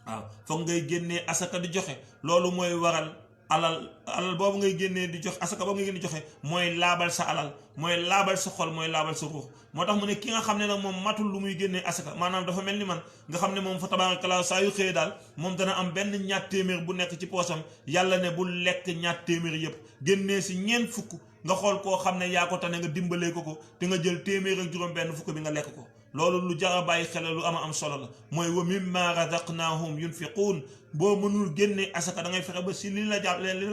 Speaker 1: waaw foog ngay génnee asaka di joxe loolu mooy waral alal boobu ngay génnee di jox asaka boobu ngay génnee di joxe mooy laabal sa alal mooy laabal sa xol mooy laabal sa ruux moo tax mu ne ki nga xam ne nag moom matul lu muy génnee asaka maanaam dafa mel ni man nga xam ne moom fa tabarakallah saa yu xëyee daal moom dana am benn ñaar téeméer bu nekk ci poosam yàlla ne bu lekk ñaar téeméer yëpp génnee si ñeent fukk nga xool koo xam ne yaa ko tane nga dimbalee ko te nga jël téeméer ak juróom benn fukk bi nga lekk ko loolu lu jar a bàyyi xel lu am solo la mooy wa mimma razaqnahum yunfiquun boo mënul génnee asaka da ngay fexe ba si li la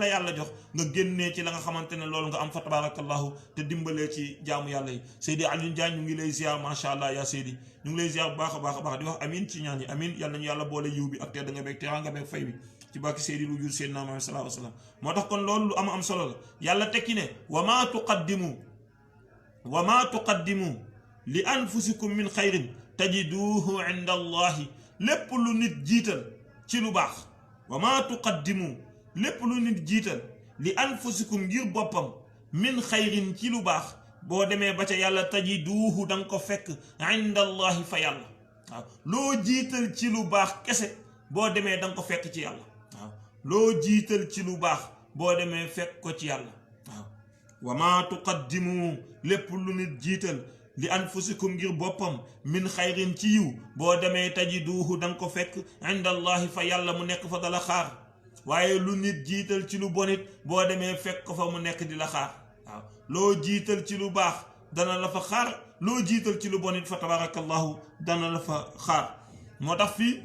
Speaker 1: yàlla jox nga génnee ci la nga xamante ne loolu nga am fa tabarakallahu te dimbalee ci jaamu yàlla yi Seydi Alioune Diagne ñu ngi lay ziar macha allah yaa Seydi ñu ngi lay ziar bu baax a baax di wax amin ci ñaan yi amin yàlla nañu yàlla boole yiw bi ak tedd nga beeg teraanga beeg fay bi ci bàkki Seydi lu jur Seydina Muhammad sallallahu alayhi wa sallam moo tax kon loolu lu am solo la yàlla tekki ne wa ma tuqaddimu li anfusikum min xayrin tajiduhu inda allahi lépp lu nit jiital ci lu baax wa ma tuqaddimu lépp lu nit jiital li anfusikum ngir boppam min xayrin ci lu baax boo demee ba ca yàlla tajiduhu da nga ko fekk inda allahi fa yàlla waaw loo jiital ci lu baax kese boo demee da nga ko fekk ci yàlla waaw loo jiital ci lu baax boo demee fekk ko ci yàlla waaw wa ma tuqaddimu lépp lu nit jiital li anfusikum ngir boppam min xayrin ci yiw boo demee tajiduhu da nga ko fekk inda allahi fa yàlla mu nekk fa dala xaar waaye lu nit jiital ci lu bonit boo demee fekk ko fa mu nekk di la xaar waaw loo jiital ci lu baax dana la fa xaar loo jiital ci lu bonit fa tabarakallahu dana la fa xaar moo tax fii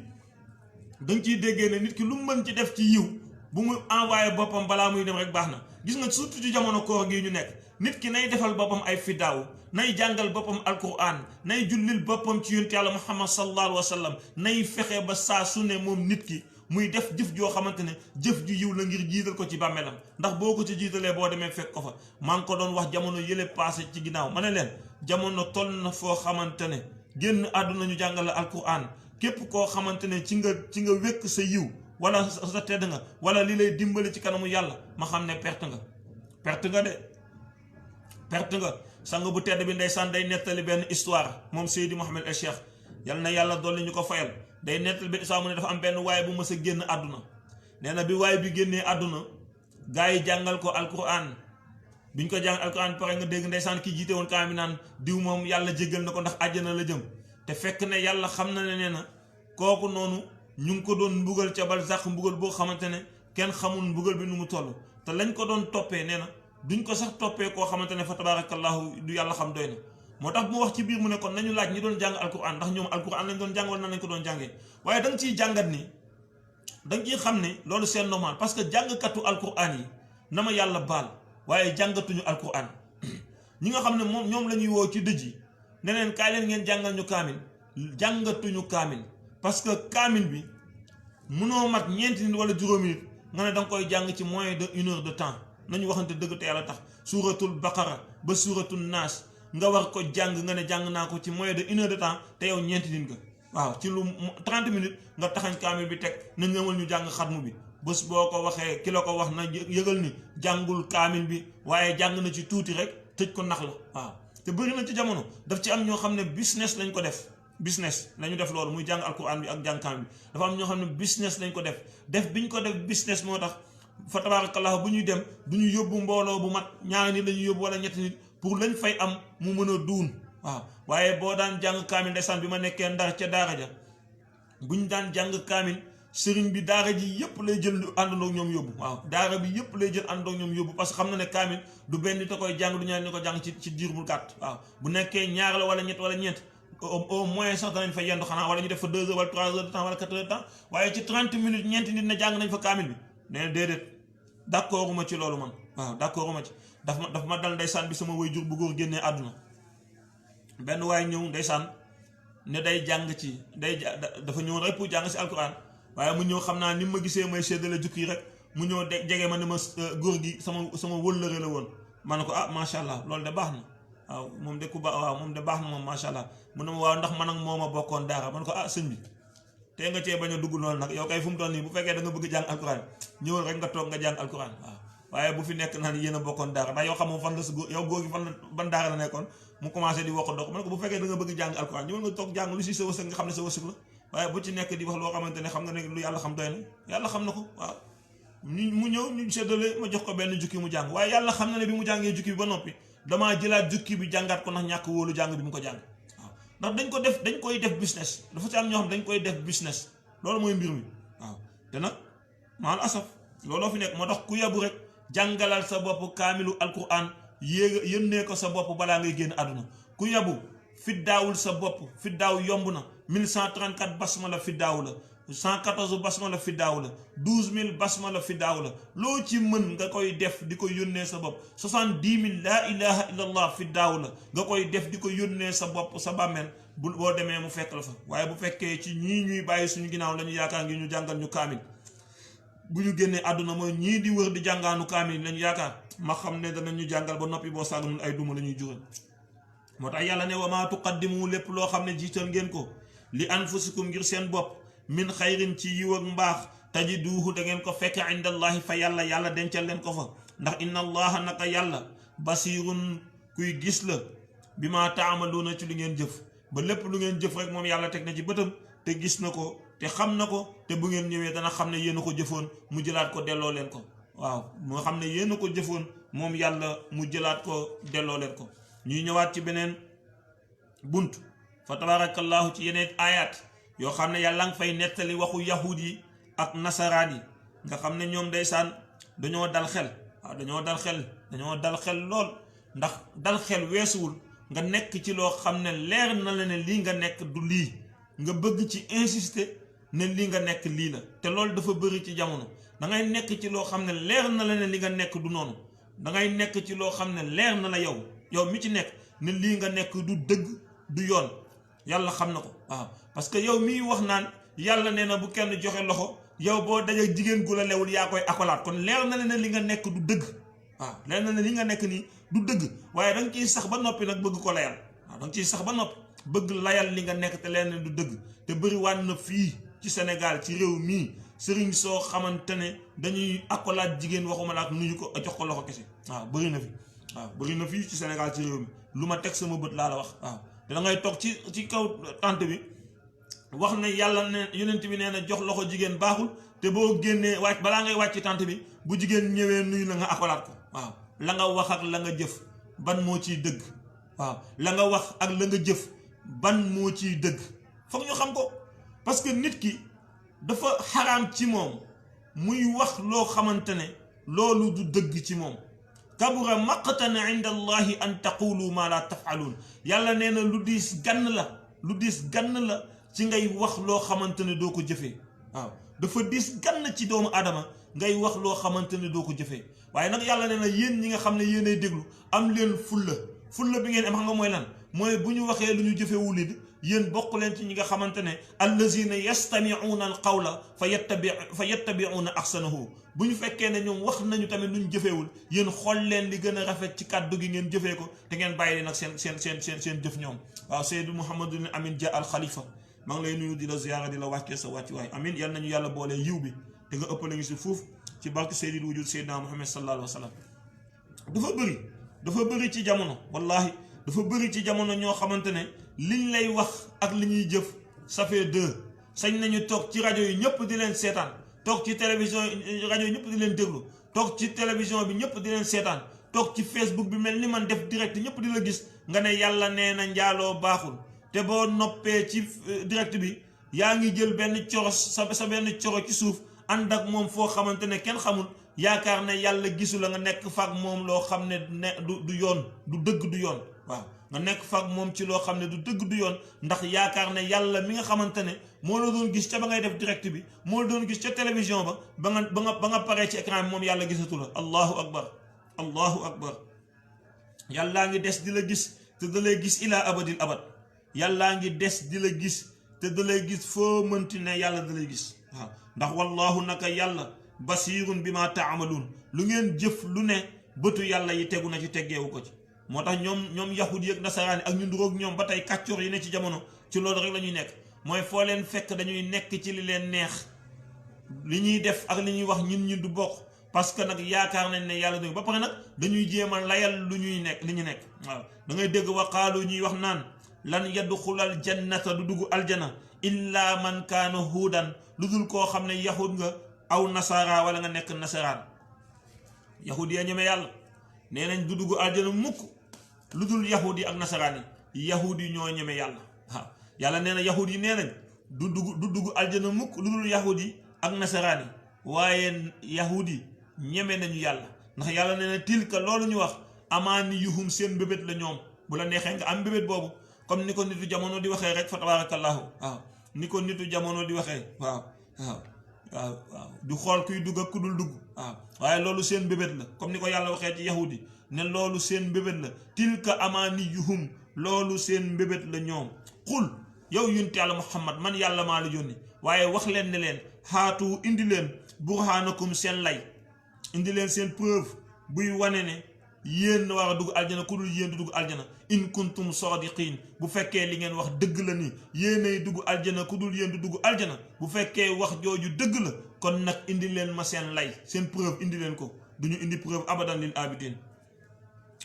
Speaker 1: danga ciy déggee ne nit ki lu mu mën ci def ci yiw bu mu envoyé boppam balaa muy dem rek baax na gis nga surtout ci jamono koor gi ñu nekk nit ki nay defal boppam ay fidaaw nay jàngal boppam alquran nay jullil boppam ci yonent yàlla muhammad sallallahu alayhi wa sallam nay fexe ba saa su ne moom nit ki muy def jëf joo xamante ne jëf ju yiw la ngir jiital ko ci bàmmeelam ndax boo ko ci jiitalee boo demee fekk ko fa maa ngi ko doon wax jamono yële passé ci ginnaaw ma ne leen jamono toll na foo xamante ne génn àdduna ñu jàngal la alquran képp koo xamante ne ci nga wékk sa yiw wala sa tedd nga wala li lay dimbali ci kanamu yàlla ma xam ne perte nga sang bu tedd bi ndeysaan day nettali benn histoire moom Seydi Mouhamed El Cheikh yal na yàlla dolli ñu ko fayal day nettali benn histoire mu ne dafa am benn waay bu mës a génn àdduna nee na bi waay bi génnee àdduna gaa yi jàngal ko alquran biñ ko jàng alquran pare nga dégg ndeysaan ki jiite woon kaa mi naan diw moom yàlla jéggal na ko ndax àjjana la jëm te fekk ne yàlla xam na ne nee na kooku noonu ñu ngi ko doon mbugal ca barzaq mbugal boo xamante ne kenn xamul mbugal bi nu mu toll te lañ ko doon toppee nee na duñ ko sax toppee koo xamante ne fa tabarakallahu du yàlla xam doy na moo tax mu wax ci biir mu ne kon nañu laaj ñi doon jàng alquran ndax ñoom alquran lañ doon jàng wala nan lañ ko doon jàngee waaye da nga ciy jàngat ni da nga ciy xam ne loolu c'est normal parce que jàngkatu alquran yi na ma yàlla baal waaye jàngatuñu alquran ñi nga xam ne moom ñoom la ñuy woo ci dëj yi ne leen kaay leen ngeen jàngal ñu kaamil jàngatuñu kaamil parce que kaamil bi mënoo mat ñeenti nit wala juróomi nit nga ne da nga koy jàng ci moins de 1 heure de temps nañu waxante dëgg te yàlla tax suuratul baqara ba suuratul naas nga war ko jàng nga ne jàng naa ko ci moins de 1 heure de temps te yow ñeenti nit nga waaw ci lu 30 minutes nga taxañ kaamil bi teg na ñëwal ñu jàng xatmu bi bés boo ko waxee ki la ko wax na yëgal ni jàngul kaamil bi waaye jàng na ci tuuti rek tëj ko nax la waaw te bëri na ci jamono daf ci am ñoo xam ne business lañ ko def business lañu def loolu muy jàng alquran bi ak jàng kaamil bi dafa am ñoo xam ne business lañ ko def biñ ko def business moo tax fa tabarakallah bu ñuy dem du ñu yóbbu mbooloo bu mat ñaari nit la ñuy yóbbu wala ñetti nit pour lañ fay am mu mën a duun waaw waaye boo daan jàng kaamil ndeysaan bi ma nekkee Ndar ca daara ja buñ daan jàng kaamil sëriñ bi daara ji yëpp lay jël àndandoog ñoom yóbbu waaw daara bi yëpp lay jël àndandoog ñoom yóbbu parce que xam na ne kaamil du benn nit a koy jàng du ñaar ni ko jàng ci diir bu gàtt waaw bu nekkee ñaar la wala ñett wala ñeent au moins sax danañ fa yendu xanaa wala ñu def fa 2 heures wala 3 heures de temps wala 4 heures de temps waaye ci 30 minutes ñeenti nit na jàng nañ fa kaamil bi nee déedéet d'accorduma ci loolu man waaw d'accorduma ci daf ma dal ndeysaan bi sama waajur bu góor génnee àdduna benn waaye ñëw ndeysaan ne day jàng ci dafa ñëw rek pour jàng si alquran waaye mu ñëw xam naa ni ma gisee may séddale jukki rek mu ñëw jege ma ne ma góor gi sama wëllëre la woon ma ne ko ah macha allah loolu de baax na waaw moom de ku baax waaw moom de baax na moom macha allah mu ne ma waaw ndax man ak moom a bokkoon daara man ko ah sëñ bi tey nga cee bañ a dugg loolu nag yow kay fu mu toll nii bu fekkee da nga bëgg jàng alquran ñëwal rek nga toog nga jàng alquran waaw waaye bu fi nekk naan yéen a bokkoon daara ndax yow xamoo fan la sa góor yow góor gi fan la ban daara la nekkoon mu commencé di wax dox man ko bu fekkee da nga bëgg jàng alquran ñëwal nga toog jàng lu si sa wërsëg nga xam ne sa wërsëg la waaye bu ci nekk di wax loo xamante ne xam nga ne lu yàlla xam doy na yàlla xam na ko waaw mu ñëw ñu séddale ma jox ko benn jukki mu jàng waaye yàlla xam na ne bi mu jàngee jukki bi ba noppi damaa jëlaat jukki bi jàngaat ko ndax ñàkk wóolu jàng bi mu ko jàng waaw ndax dañ koy def business dafa ci am ñoo xam dañ koy def business loolu mooy mbir mi waaw te nag maal asaf looloo fi nekk moo tax ku yabu rek jàngalal sa bopp kaamilu alquran yónnee ko sa bopp balaa ngay génn àdduna ku yabu fiddaawul sa bopp fiddaaw yomb na 1134 basmala fiddaaw la 114 basmala fiddaaw la 12000 basmala fiddaaw la loo ci mën nga koy def di ko yónnee sa bopp 70 000 laa ilaha illallah fiddaaw la nga koy def di ko yónnee sa bopp sa bàmmeel boo demee mu fekk la fa waaye bu fekkee ci ñii ñuy bàyyi suñu ginnaaw lañu yaakaar ngi ñu jàngal ñu kaamil bu ñu génnee àdduna mooy ñii di wër di jàngaanu kaamil lañu yaakaar ma xam ne danañ ñu jàngal ba noppi boo sàgganul ay duma la ñuy jural moo tax yàlla ne wa maa tuqaddimu lépp loo xam ne jiital ngeen ko li anfusikum ngir seen bopp min xayrin ci yiw ak mbaax tajiduhu da ngeen ko fekk indallahi fa yàlla dencal leen ko fa ndax inna allaha naka yàlla basirun kuy gis la bi maa taamaluuna ci lu ngeen jëf ba lépp lu ngeen jëf rek moom yàlla teg na ci bëtam te gis na ko te xam na ko te bu ngeen ñëwee dana xam ne yéen a ko jëfoon mu jëlaat ko delloo leen ko waaw moo xam ne yéen a ko jëfoon moom yàlla mu jëlaat ko delloo leen ko ñuy ñëwaat ci beneen bunt fa tabarakallahu ci yeneen ayat yoo xam ne yàlla nga fay nettali waxu yahud yi ak nasaraan yi nga xam ne ñoom ndeysaan dañoo dal xel waaw dañoo dal xel lool ndax dal xel weesuwul nga nekk ci loo xam ne leer na la ne lii nga nekk du lii nga bëgg ci insister ne lii nga nekk lii la te loolu dafa bëri ci jamono dangay nekk ci loo xam ne leer na la ne li nga nekk du noonu dangay nekk ci loo xam ne leer na la yow mi ci nekk ne lii nga nekk du dëgg du yoon yàlla xam na ko waaw parce que yow miy wax naan yàlla nee na bu kenn joxe loxo yow boo dajee jigéen gu la lewul yaa koy akolaat kon leer na la ne li nga nekk du dëgg waaw leer na ne li nga nekk nii du dëgg waaye da nga ciy sax ba noppi nag bëgg ko layal waaw da nga ciy sax ba noppi bëgg layal li nga nekk te leer na du dëgg te bëri waan na fii ci Sénégal ci réew mii sëriñ soo xamante ne dañuy akolaat jigéen waxuma la ak nuyu ko jox ko loxo kese waaw bëri na fi waaw bëri na fii ci Sénégal ci réew mi lu ma teg sama bët laa la wax waaw te da ngay toog ci kaw tànt bi wax ne yàlla ne yonent bi nee na jox loxo jigéen baaxul te boo génnee wàcc balaa ngay wàcc ci tànt bi bu jigéen ñëwee nuyu la nga akolaat ko waaw la nga wax ak la nga jëf ban moo ciy dëgg waaw la nga wax ak la nga jëf ban moo ciy dëgg foog ñu xam ko parce que nit ki dafa xaraam ci moom muy wax loo xamante ne loolu du dëgg ci moom kabura maqtan inda allahi an taqulu ma la tafaaluun yàlla nee na lu diis gann la ci ngay wax loo xamante ne doo ko jëfee waaw dafa diis gann ci doomu aadama ngay wax loo xamante ne doo ko jëfee waaye nag yàlla nee na yéen ñi nga xam ne yéenay déglu am leen fulla bi ngeen am xam nga mooy lan mooy bu ñu waxee lu ñu jëfewul it yéen bokk leen ci ñi nga xamante ne allazina yastamiuuna al qawla fa yattabiuuna ahsanahu bu ñu fekkee ne ñoom wax nañu tamit lu ñu jëfeewul yéen xool leen li gën a rafet ci kàddu gi ngeen jëfee ko te ngeen bàyyi leen ak seen jëf ñoom waaw Seydou Mouhamadou Amin Dia al Khalifa maa ngi lay nuyu di la ziyaara di la wàccee sa wàcc waay amin yal nañu yàlla boole yiw bi te nga ëppale ñu si fuuf ci barke Seydil wujud Seydina Muhammad sallallahu alayhi wa sallam dafa bëri ci jamono wallahi dafa bëri ci jamono ñoo xamante ne liñ lay wax ak li ñuy jëf ça fait deux sañ nañu toog ci rajo yi ñëpp di leen seetaan toog ci télévision rajo yi ñëpp di leen déglu toog ci télévision bi ñëpp di leen seetaan toog ci Facebook bi mel ni man def direct ñëpp di la gis nga ne yàlla nee na njaaloo baaxul te boo noppee ci direct bi yaa ngi jël benn coro sa benn coro ci suuf ànd ak moom foo xamante ne kenn xamul yaakaar ne yàlla gisu la nga nekk faak moom loo xam ne du yoon du dëgg du yoon waaw nga nekk faak moom ci loo xam ne du dëgg du yoon ndax yaakaar ne yàlla mi nga xamante ne moo la doon gis ca ba ngay def direct bi moo la doon gis ca télévision ba nga paree ci écran bi moom yàlla gisatu la allahu akbar allahu akbar yàllaa ngi des di la gis te da lay gis ilaa abadil abad yàllaa ngi des di la gis te da lay gis foo mënti ne yàlla da lay gis waaw ndax wallahu naka yàlla basirun bi ma taamaluun lu ngeen jëf lu ne bëtu yàlla yi tegu na ci teggeewu ko ci moo tax ñoom yahud yi ak nasaraani ak ñu nduróog ñoom ba tey kàccoor yi ne ci jamono ci loolu rek la ñuy nekk mooy foo leen fekk dañuy nekk ci li leen neex li ñuy def ak li ñuy wax ñun ñu du bokk parce que nag yaakaar nañ ne yàlla dégg ba pare nag dañuy jéem a layal li ñu nekk waaw da ngay dégg waqaalu ñuy wax naan lan yadxulal jannata du dugg aljana illa man kaana huudan lu dul koo xam ne yahud nga aw nasara wala nga nekk nasaraan yahud ya ñeme yàlla nee nañ du dugg aljana mukk lu dul yahud yi ak nasaraan yi yahud yi ñoo ñeme yàlla waaw yàlla nee na yahud yi nee nañ du dugg aljana mukk lu dul yahud yi ak nasaraan yi waaye yahud yi ñeme nañu yàlla ndax yàlla nee na tilka loolu ñu wax amaani yuhum seen mbébét la ñoom bu la neexee nga am mbébét boobu comme ni ko nitu jamono di waxee rek fa tabarakallahu waaw ni ko nitu jamono di waxee waaw du xool kuy dugg ak ku dul dugg waaw waaye loolu seen mbébét la comme ni ko yàlla waxee ci yahudi ne loolu seen mbébét la tilka amaani yuhum loolu seen mbébét la ñoom xul yow yunti yàlla muhammad man yàlla maa la yónni waaye wax leen ne leen xaatu indi leen burhanakum seen lay indi leen seen preuve buy wane ne yéen na war a dugg aljana ku dul yéen du dugg aljana in kuntum sadiqin bu fekkee li ngeen wax dëgg la ni yéenay dugg aljana ku dul yéen du dugg aljana bu fekkee wax jooju dëgg la kon nag indi leen ma seen lay seen preuve indi leen ko duñu indi preuve abadan lil abidin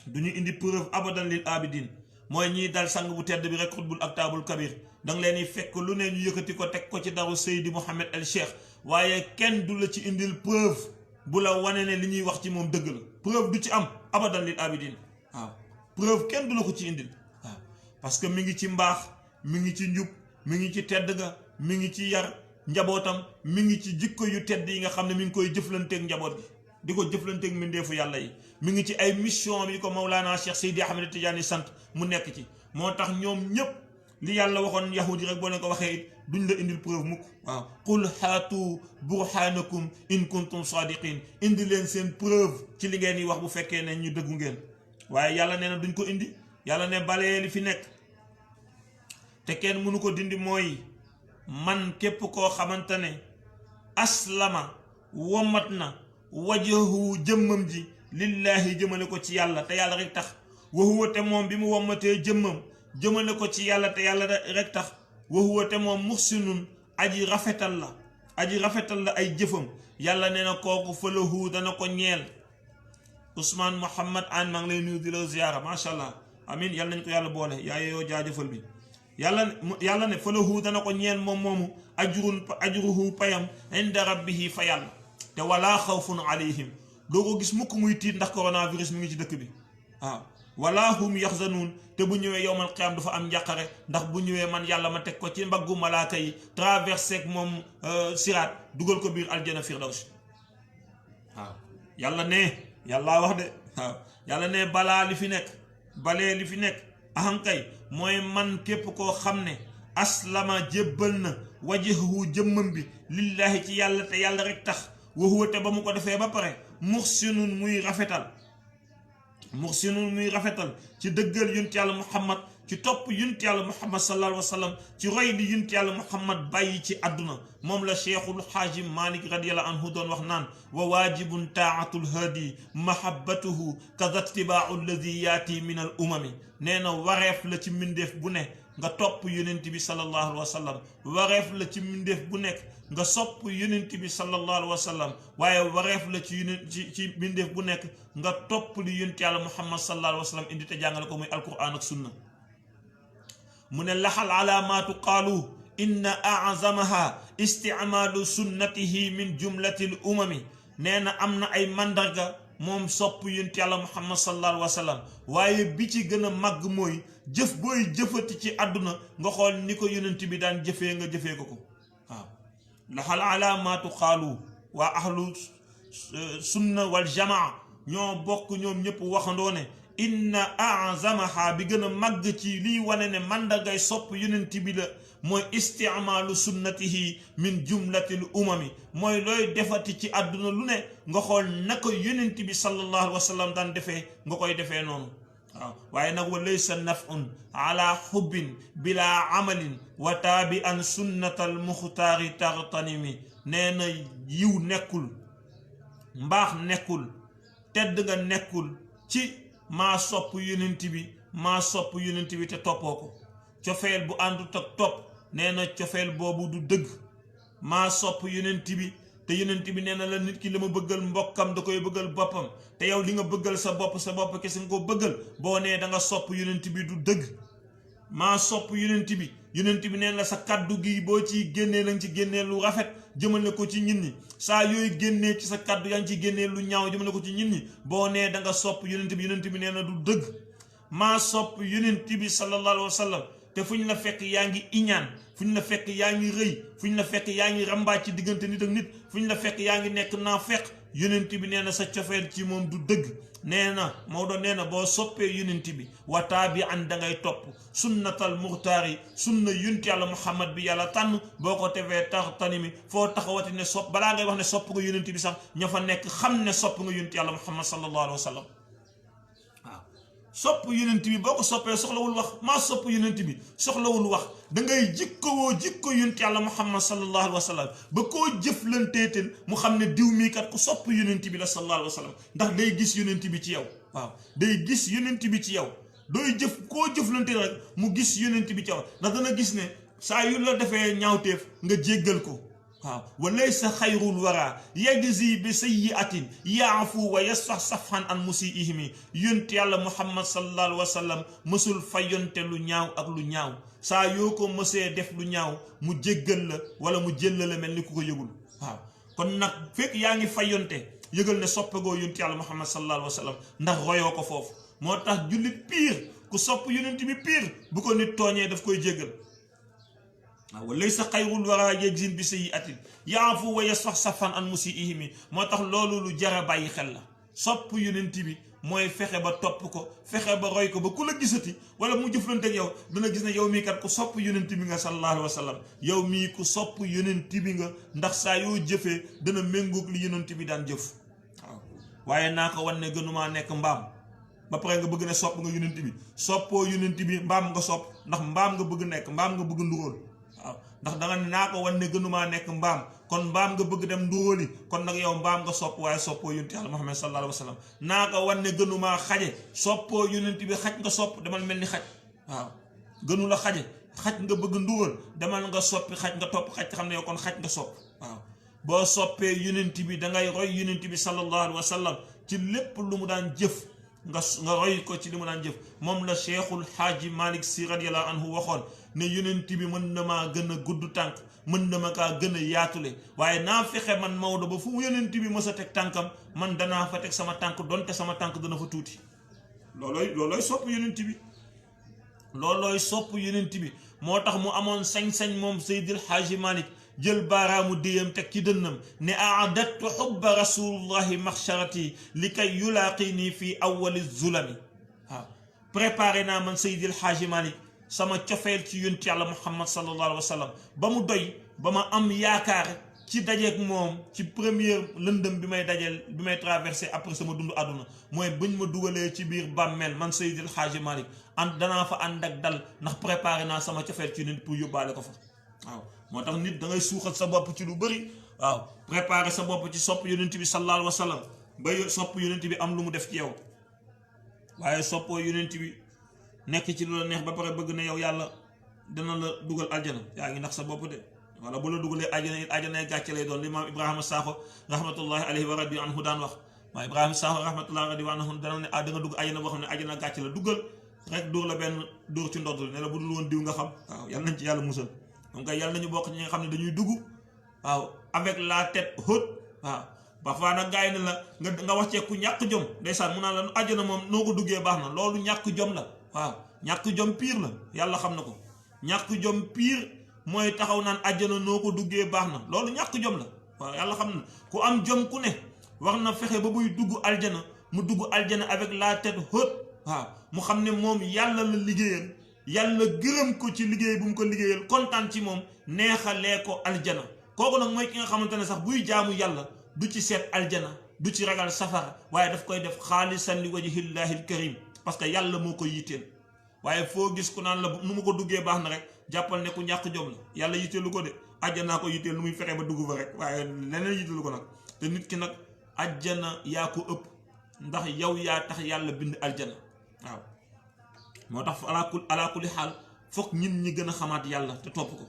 Speaker 1: duñu indi preuve abadan lil abidin mooy ñiy dal sang bu tedd bi rek xutbul ak taabul kabir danga leen di fekk lu ne ñu yëkkati ko teg ko ci daru Seydi Mouhamed El Cheikh waaye kenn du la ci indil preuve bu la wane ne li ñuy wax ci moom dëgg la preuve du ci am abadan lil abidin waaw preuve kenn du la ko ci indil waaw parce que mi ngi ci mbaax mi ngi ci njub mi ngi ci tedd ga mi ngi ci yar njabootam mi ngi ci jikko yu tedd yi nga xam ne mi ngi koy jëflanteeg njaboot gi di ko jëflanteeg mbindeefu yàlla yi mi ngi ci ay mission bi ko Mawlana Cheikh Seydi Ahmed Tidiane sant mu nekk ci moo tax ñoom ñëpp li yàlla waxoon yahudi rek boo leen ko waxee it duñ la indil preuve mukk waaw qul haatu burhanakum in kuntum sadiqin indi leen seen preuve ci li ngeen di wax bu fekkee ne ñu dëggu ngeen waaye yàlla nee na duñ ko indi yàlla ne balee li fi nekk te kenn mënu ko dindi mooy man képp koo xamante ne aslama womat na wajahu jëmmam ji lillahi jëmale ko ci yàlla te yàlla rek tax wahuwa te moom bi mu wommatee jëmmam jëmale ko ci yàlla te yàlla rek tax wahuwa te moom muhsinun aji rafetal la ay jëfam yàlla nee na kooku falahu dana ko ñeel Ousmane Mouhammad Anne maa ngi lay nuyu di la ziyaara macha allah amin yàlla nañ ko yàlla boole yaay yoo jaajëfal bi yàlla ne falahu dana ko ñeel moom moomu ajruhu payam inda rabbihi fa yàlla te wala xawfun alayhim doo ko gis mukk muy tiit ndax coronavirus mi ngi ci dëkk bi waaw wala hum yaxzanuun te bu ñëwee yowmal qiyaam dafa am njàqare ndax bu ñëwee man yàlla ma teg ko ci mbaggu malaaka yi traversé ak moom siraat dugal ko biir aljana firdaws waaw yàlla wax de waaw yàlla ne balaa li fi nekk balee li fi nekk ahankay mooy man képp koo xam ne aslama jébbal na wajhahu jëmmam bi lillahi ci yàlla te yàlla rek tax wa huwa te ba mu ko defee ba pare muhsinun muy rafetal ci dëggal yunt yàlla muhammad ci topp yunt yàlla muhammad sallallahu alayhi wa sallam ci roy li yunt yàlla muhammad bàyyi ci àdduna moom la cheikhul xaaji malik radiyallahu anhu doon wax naan wa waajibun taatul haadi mahabbatuhu kada tibau alladi yaati min al umami nee na wareef la ci mbindeef bu ne nga topp yonent bi sallallahu alayhi wa sallam wareef la ci mbindeef bu nekk nga sopp yonent bi sallallahu alayhi wa sallam waaye wareef la ci mbindeef bu nekk nga topp li yonent yàlla muhammad sallallahu alayhi wa sallam indi te jàngale ko muy alquran ak sunna mu ne laxal alaamaatu qaalu inna azamaha isticmaalu sunnatihi min jumlati l umami nee na am na ay mandarga moom sopp yonent yàlla muhammad sallallahu alayhi wa sallam waaye bi ci gën a màgg mooy jëf booy jëfati ci àdduna nga xool ni ko yonent bi daan jëfee nga jëfee ko waaw laxal alaamaatu xaalu waa ahlu sunna wal jamaa ñoo bokk ñoom ñëpp waxandoo ne inna azamaha bi gën a màgg ci liy wane ne màndargay sopp yonent bi la mooy isticmaalu sunnatihi min jumlatil umami mooy looy defati ci àdduna lu ne nga xool naka yonent bi sallallahu alayhi wa sallam daan defee nga koy defee noonu waaw waaye nag wa laysa nafun ala xubbin bila amalin wa taabi an sunnatal muxtaari tartanimi nee na yiw nekkul mbaax nekkul tedd nga nekkul ci maa sopp yonent bi te toppoo ko cofeel bu àndut ak topp nee na cofeel boobu du dëgg maa sopp yonent bi te yonent bi nee na la nit ki la ma bëggal mbokkam da koy bëggal boppam te yow li nga bëggal sa bopp kese nga ko bëggal boo nee da nga sopp yonent bi du dëgg maa sopp yonent bi nee na sa kaddu gi boo ciy génnee la nga ci génnee lu rafet jëmale ko ci nit ñi saa yooyu génnee ci sa kaddu yaa ngi ci génnee lu ñaaw jëmale ko ci nit ñi boo nee da nga sopp yonent bi nee na du dëgg maa sopp yonent bi sallallahu alayhi wa sallam te fu ñu la fekk yaa ngi iñaan fu ñu la fekk yaa ngi rëy fu ñu la fekk yaa ngi rambaaj ci diggante nit ak nit fu ñu la fekk yaa ngi nekk naa fekk yonent bi nee na sa cofeel ci moom du dëgg nee na Maodo nee na boo soppee yonent bi wataa bi an da ngay topp sunnatal muxtaari sunna yonent yàlla muhammad bi yàlla tànn boo ko tefee tax tani mi foo taxawati ne sopp balaa ngay wax ne sopp nga yonent bi sax ña fa nekk xam ne sopp nga yonent yàlla muhammad sallallahu alayhi wa sallam sopp yonent bi boo ko soppee soxlawul wax maa sopp yonent bi soxlawul wax da ngay jikko yonent yàlla muhammad sallallahu alayhi wa sallam ba koo jëflanteetel mu xam ne diw mii kat ku sopp yonent bi la sallallahu alayhi wa sallam ndax day gis yonent bi ci yow waaw day gis yonent bi ci yow dooy koo jëflanteel rek mu gis yonent bi ci yow ndax dana gis ne saa yu la defee ñaawteef nga jéggal ko waaw wa laysa xayrul wara yajzi bi sayyi'atin yaafu wa yasfax safhan an musiihimi yonent yàlla muhammad sallallahu alayhi wa sallam mësul fayonte lu ñaaw ak lu ñaaw saa yoo ko mësee def lu ñaaw mu jéggal la wala mu jëlla la mel ni ku ko yëgul waaw kon nag fekk yaa ngi fayonte yëgal ne soppagoo yonent yàlla muhammad sallallahu alayhi wa sallam ndax royoo ko foofu moo tax jullit piir ku sopp yonent bi piir bu ko nit tooñee daf koy jéggal waaw laysa xayrul wara yajzin bi sayyi'atin yaafu wa yasfax safan an musiihimi moo tax loolu lu jara bàyyi xel la sopp yonent bi mooy fexe ba topp ko fexe ba roy ko ba ku la gisati wala mu jëflante ak yow dana gis ne yow mii kat ku sopp yonent bi nga sallallahu alayhi wa sallam yow mii ku sopp yonent bi nga ndax saa yoo jëfee dana méngoog li yonent bi daan jëf waaw waaye naa ko wan ne gënumaa nekk mbaam ba pare nga bëgg ne sopp nga yonent bi soppoo yonent bi mbaam nga sopp ndax mbaam nga bëgg nekk mbaam nga bëgg nduróol waaw ndax danga ne naa ko wan ne gënumaa nekk mbaam kon mbaam nga bëgg dem nduróoli kon nag yow mbaam nga sopp waaye soppoo yonent yàlla muhammad sallallahu alayhi wa sallam naa ko wan ne gënumaa xaje soppoo yonent bi xaj nga sopp demal mel ni xaj waaw gënu la xaje xaj nga bëgg nduróol demal nga soppi xaj nga topp xaj xam ne yow kon xaj nga sopp waaw boo soppee yonent bi dangay roy yonent bi sallallahu alayhi wa sallam ci lépp lu mu daan jëf nga roy ko ci li mu daan jëf moom la cheikhul xaaji malik si radiyallahu anhu waxoon ne yonent bi mën na maa gën a gudd tànk mën na ma kaa gën a yaatule waaye naa fexe man Maodo ba fu mu yonent bi mës a teg tànkam man danaa fa teg sama tànk donte sama tànk dana fa tuuti loolooy sopp yonent bi loolooy sopp yonent bi moo tax mu amoon sañ-sañ moom seydil xaaji malik jël baaraamu déyam teg ci dënnam ne aadattu xubba rasulullahi maxsharati li kay yulaaqini fii awali zulami waaw préparé naa man seydil xaaji malik sama cofeel ci yonent yàlla muhammad sallallahu alayhi wa sallam ba mu doy ba ma am yaakaar ci dajeeg moom ci première lëndëm bi may traversé après sama dundu àdduna mooy buñ ma dugalee ci biir bàmmeel man seydil xaaji malik danaa fa ànd ak dal ndax préparé naa sama cofeel ci yonent pour yóbbaale ko fa waaw moo tax nit da ngay suuxal sa bopp ci lu bëri waaw préparé sa bopp ci sopp yonent bi sallallahu alayhi wa sallam ba sopp yonent bi am lu mu def ci yow waaye soppoo yonent bi nekk ci lu la neex ba pare bëgg na yow yàlla dana la dugal aljana yaa ngi nax sa bopp de wala bu la dugalee aljana it aljana gàcce lay doon li maam Ibrahima Sakho rahmatullahi alayhi wa radi anhu daan wax maam Ibrahima Sakho rahmatullahi radi anhu dana ne da nga dugg aljana boo xam ne aljana gàcce la duggal rek dóor la benn dóor ci ndodd ne la bu dul woon diw nga xam waaw yàlla nañ ci yàlla musal donc yàlla nañu bokk ñi nga xam ne dañuy dugg waaw avec la tête haute waaw parfois nag gars yi ne la nga wax cee ku ñàkk jom ndeysaan mu naan la àjjana moom noo ko duggee baax na loolu ñàkk jom la waaw ñàkk jom pire la yàlla xam na ko ñàkk jom pire mooy taxaw naan àjjana noo ko duggee baax na loolu ñàkk jom la waaw yàlla xam na ku am jom ku ne war na fexe ba buy dugg aljana mu dugg aljana avec la tête haute waaw mu xam ne moom yàlla la liggéeyal yàlla gërëm ko ci liggéey bu mu ko liggéeyal kontaan ci moom neexalee ko aljana kooku nag mooy ki nga xamante ne sax buy jaamu yàlla du ci seet aljana du ci ragal safara waaye daf koy def xaalisan li wajhillahi alkarim parce que yàlla moo koy yitteel waaye foo gis ku naan la nu mu ko duggee baax na rek jàppal ne ku ñàkk jom la yàlla yitteelu ko de àjjanaa ko yitteel nu muy fexe ba dugg fa rek waaye leneen yitteelu ko nag te nit ki nag àjjana yaa ko ëpp ndax yow yaa tax yàlla bind aljana waaw moo tax ala kulli xaal foog ñin ñi gën a xamaat yàlla te topp ko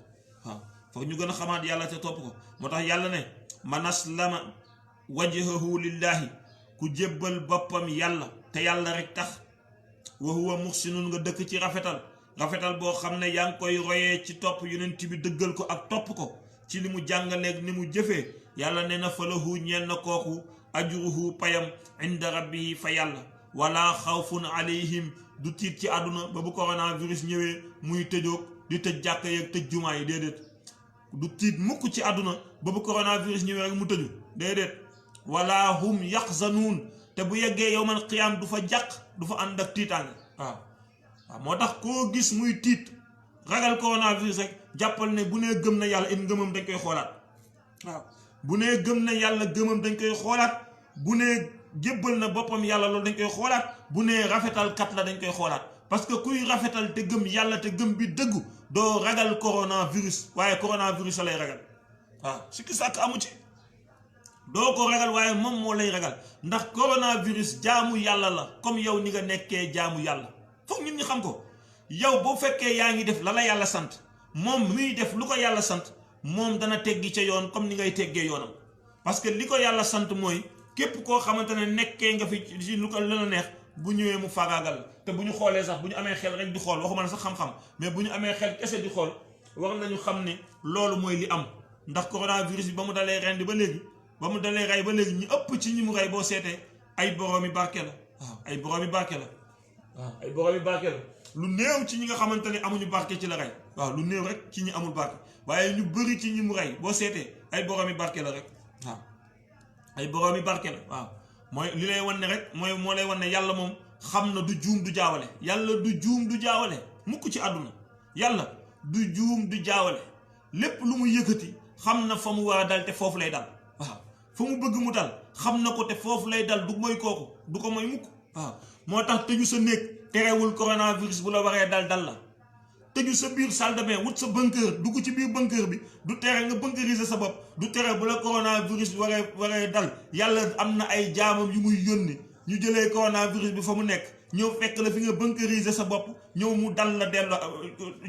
Speaker 1: waaw foog ñu gën a xamaat yàlla te topp ko moo tax yàlla ne man aslama wajhahu lillahi ku jébbal boppam yàlla te yàlla rek tax wa huwa muhsinun nga dëkk ci rafetal boo xam ne yaa ngi koy royee ci topp yonent bi dëggal ko ak topp ko ci li mu jàngaleeg ni mu jëfee yàlla nee na falahu ñeel na kooku ajruhu payam inda rabbihi fa yàlla wala xawfun alayhim du tiit ci àdduna ba bu coronavirus ñëwee muy tëjoog di tëj jàkka yeeg tëj jumaa yi déedéet du tiit mukk ci àdduna ba bu coronavirus ñëwee rek mu tëju déedéet wala hum yaxzanuun te bu yeggee yowmal qiyaam du fa jàq du fa ànd ak tiitaange waaw moo tax koo gis muy tiit ragal coronavirus rek jàppal ne bu nee gëm na yàlla it ngëmam dañ koy xoolaat waaw bu nee gëm na yàlla gëmam dañ koy xoolaat bu nee jébbal na boppam yàlla loolu dañ koy xoolaat bu nee rafetal kat la dañ koy xoolaat parce que kuy rafetal te gëm yàlla te gëm bi dëggu doo ragal coronavirus waaye coronavirus lay ragal waaw sikki sàkk amu ci doo ko ragal waaye moom moo lay ragal ndax coronavirus jaamu yàlla la comme yow ni nga nekkee jaamu yàlla foog nit ñi xam ko yow boo fekkee yaa ngi def la la yàlla sant moom muy def lu ko yàlla sant moom dana teggi ca yoon comme ni ngay teggee yoonam parce que li ko yàlla sant mooy képp koo xamante ne nekkee nga fi ci lu ko la neex bu ñëwee mu faagaagal te bu ñu xoolee sax bu ñu amee xel rek di xool waxuma ne sax xam-xam mais bu ñu amee xel kese di xool war nañu xam ne loolu mooy li am ndax coronavirus bi ba mu dalee rendi ba léegi ba mu dalee rey ba léegi ñu ëpp ci ñi mu rey boo seetee ay boroomi barke la waaw ay boroomi barke la waaw ay boroomi barke la lu néew ci ñi nga xamante ne amuñu barke ci la rey waaw lu néew rek ci ñi amul barke waaye ñu bëri ci ñi mu rey boo seetee ay boroomi barke la rek waaw ay boroomi barke la waaw mooy li lay wan ne rek mooy moo lay wan ne yàlla moom xam na du juum du jaawale yàlla du juum du jaawale mukk ci àdduna yàlla du juum du jaawale lépp lu mu yëkkati xam na fa mu war a dal te foofu lay dal waaw fa mu bëgg mu dal xam na ko te foofu lay dal du mooy kooku du ko mooy mukk waaw moo tax tëju sa néeg terewul coronavirus bu la waree dal la tëju sa biir salle de bain wut sa bunker dugg ci biir bunker bi du tere nga bunkeriser sa bopp du tere bu la coronavirus waree dal yàlla am na ay jaamam yu muy yónni ñu jëlee coronavirus bi fa mu nekk ñëw fekk la fi nga bunkeriser sa bopp ñëw mu dal la dellu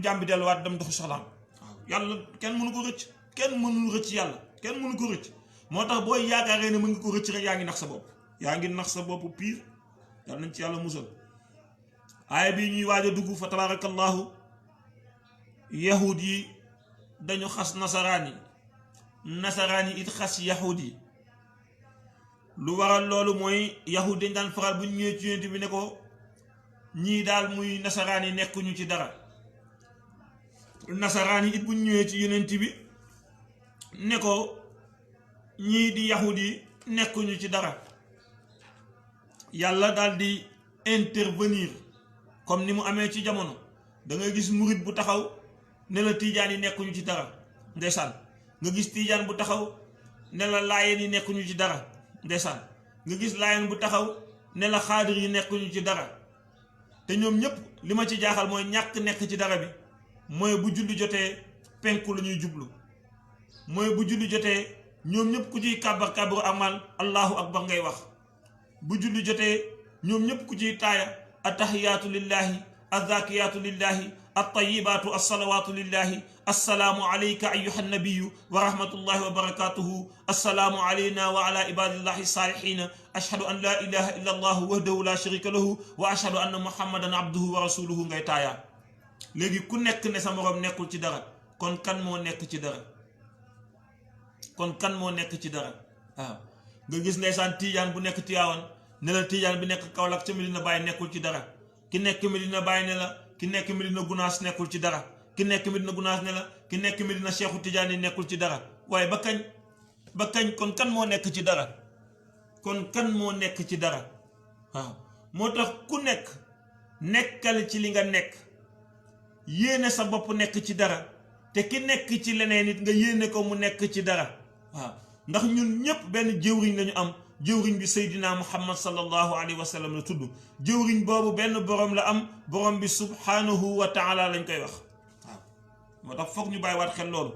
Speaker 1: jàmm bi delluwaat dem doxu soxlaam waaw yàlla kenn mënu ko rëcc kenn mënul rëcc yàlla kenn mënu ko rëcc moo tax booy yaakaaree ne mën nga ko rëcc rek yaa ngi nax sa bopp yaa ngi nax sa bopp pire yàlla nañ ci yàlla musal aaya bii ñuy waaj a dugg fa tabarakallahu yahud yi dañu xas nasaraan yi it xas yahud yi lu waral loolu mooy yahud dañ daan faral bu ñu ñëwee ci yonent bi ne ko ñii daal muy nasaraan yi nekkuñu ci dara nasaraan yi it bu ñu ñëwee ci yonent bi ne ko ñii di yahud yi nekkuñu ci dara yàlla daal di intervenir comme ni mu amee ci jamono da ngay gis murit bu taxaw ne la tiijaan yi nekkuñu ci dara ndeysaan nga gis tiijaan bu taxaw ne la laayeen yi nekkuñu ci dara ndeysaan nga gis laayeen bu taxaw ne la xaadir yi nekkuñu ci dara te ñoom ñëpp li ma ci jaaxal mooy ñàkk nekk ci dara bi mooy bu julli jotee penku la ñuy jublu mooy bu julli jotee ñoom ñëpp ku ciy kàbbar kàbbaru amal allahu akbar ngay wax bu julli jotee ñoom ñëpp ku ciy taaya attahiyaatu lillahi azzakiyaatu lillahi attayibaatu assalawaatu lillahi assalaamu alayka ayuha nabiyu wa rahmatullahi wa barakatuhu assalaamu alayna wa ala ibadillahi salihina ashhadu an la ilaha illa allahu wahdahu la sharika lahu wa ashhadu anna muhammadan abduhu wa rasuluhu ngay taaya léegi ku nekk ne sa moroom nekkul ci dara kon kan moo nekk ci dara kon kan moo nekk ci dara waaw nga gis ndeysaan tiijaan bu nekk Tiwaawan ne la tiijaan bi nekk Kaolack ca Medina Baye nekkul ci dara, ki nekk Medina Baye ne la ki nekk Medina Gunaas nekkul ci dara, ki nekk Medina Gunaas ne la ki nekk Medina Cheikhu Tidiane yi nekkul ci dara. waaye ba kañ kon kan moo nekk ci dara, kon kan moo nekk ci dara? waaw moo tax ku nekk nekkal ci li nga nekk, yéene sa bopp nekk ci dara, te ki nekk ci leneen it nga yéene ko mu nekk ci dara. waaw ndax ñun ñépp benn jëwriñ lañu am, jëwriñ bi Seydina Muhammad sallallahu alayhi wa sallam la tudd. jëwriñ boobu benn borom la am, borom bi subhanahu wa taala lañ koy wax. waaw moo tax foog ñu bàyyi waat xel loolu.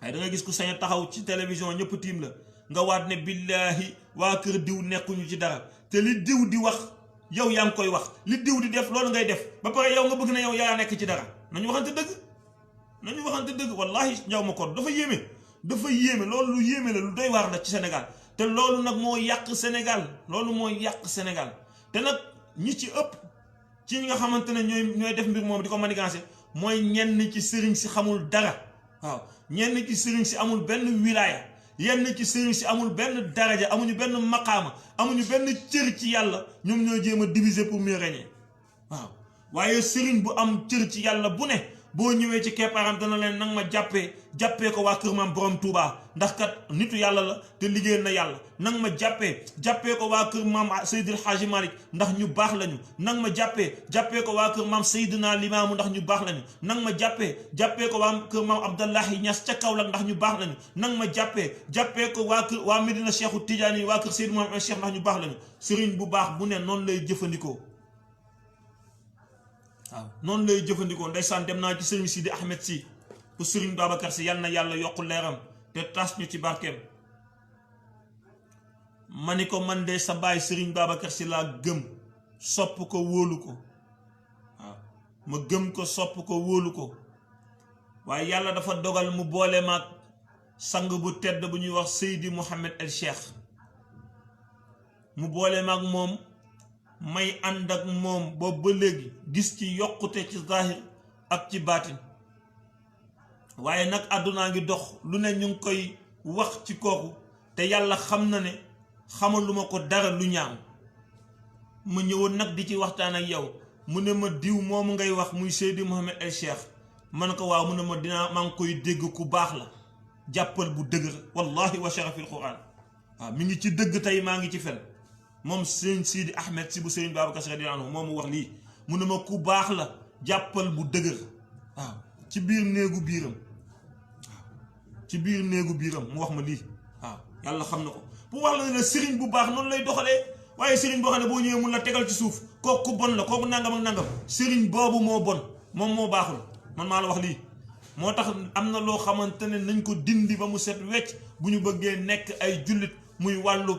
Speaker 1: waaye da nga gis ku sañ a taxaw ci télévision ñëpp tiim la nga waat ne billaahi waa kër diw nekkuñu ci dara, te li diw di wax yow yaa ngi koy wax, li diw di def loolu ngay def, ba pare yow nga bëgg na yow yaa nekk ci dara. nañu waxante dëgg wallahi ñaw ma ko dafa yéeme loolu lu yéeme la, lu doy waar la ci Sénégal. te loolu nag moo yàq Sénégal, te nag ñi ci ëpp ci ñi nga xamante ne ñooy def mbir moom di ko manigancé mooy ñenn ci sëriñ si xamul dara. waaw ñenn ci sëriñ si amul benn wilaaya, yenn ci sëriñ si amul benn daraja, amuñu benn maqaama, amuñu benn cër ci yàlla, ñoom ñoo jéem a diviser pour mieux régner. waaw waaye sëriñ bu am cër ci yàlla bu ne boo ñëwee ci keppaaram dana leen nang ma jàppee ko waa kër maam borom Touba, ndax kat nitu yàlla la te liggéey na yàlla. nang ma jàppee ko waa kër maam Seydil Hadji Malick ndax ñu baax lañu. nang ma jàppee ko waa kër maam Seydina Limaamu ndax ñu baax lañu. nang ma jàppee ko waa kër maam Abdallahi Niass ca Kaolack ndax ñu baax lañu. nang ma jàppee ko waa Medina Cheikhu Tidiane yi waa kër Seydou Maam Cheikh ndax ñu baax lañu. sëriñ bu baax bu ne noonu lay jëfandikoo. waaw noonu lay jëfandikoo. ndeysaan dem naa ci sëriñ Sidi Ahmed si bu sëriñ Babacar si, yal na yàlla yokku leeram te tas ñu ci barkeem. ma ni ko man de sa baay sëriñ Babacar si laa gëm, sopp ko wóolu ko. waaw ma gëm ko, sopp ko wóolu ko. waaye yàlla dafa dogal mu boole maag sang bu tedd bu ñuy wax Seydi Mouhamed El Cheikh. mu boole maag moom may ànd ak moom boobu ba léegi gis ci yokkute ci zahir ak ci baatin. waaye nag àddunaa ngi dox lu ne ñu ngi koy wax ci kooku, te yàlla xam na ne xamaluma ko dara lu ñaaw. ma ñëwoon nag di ci waxtaan ak yow, mu ne ma diw moomu ngay wax muy Seydi Mouhamed El Cheikh. man ko waaw, mu ne ma maa ngi koy dégg ku baax la, jàppal bu dëgër wallahi wa sharafil quran. waaw mi ngi ci dëgg tey maa ngi ci fen. moom sëñ Sidi Ahmed si bu sëriñ Babacar Si radiyallaahu anhu moomu wax lii, mu ne ma ku baax la, jàppal bu dëgër. waaw ci biir néegu biiram, ci biir néegu biiram mu wax ma lii. waaw yàlla xam na ko. bu wax la ne sëriñ bu baax noonu lay doxalee. waaye sëriñ boo xam ne boo ñëwee mun la tegal ci suuf, kooku bon la, kooku nangam ak nangam. sëriñ boobu moo bon, moom moo baaxul. man maa la wax lii. moo tax am na loo xamante ne nañ ko dindi ba mu set wecc bu ñu bëggee nekk ay jullit, muy wàllu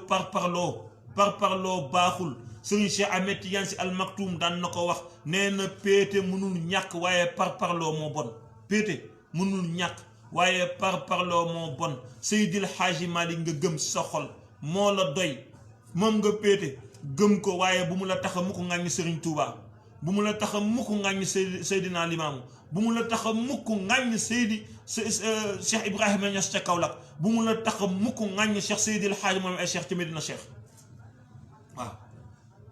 Speaker 1: parparloo baaxul. sëriñ Cheikh Ahmed Tidiane Sy Al Maktoum daan na ko wax, nee na péete mënul ñàkk waaye parparloo moo bon. péete mënul ñàkk waaye parparloo moo bon. Seydil Hadji Malick nga gëm sa xol moo la doy, moom nga péete gëm ko, waaye bu mu la tax a mukk ŋàññi sëriñ Touba, bu mu la tax a mukk ŋàññi Seydina Limaamu, bu mu la tax a mukk ŋàññi Cheikh Ibrahima Niass ca Kaolack, bu mu la tax a mukk ŋàññi Cheikh Seydil Hadji Malick ay Cheikh ca Medina Cheikh.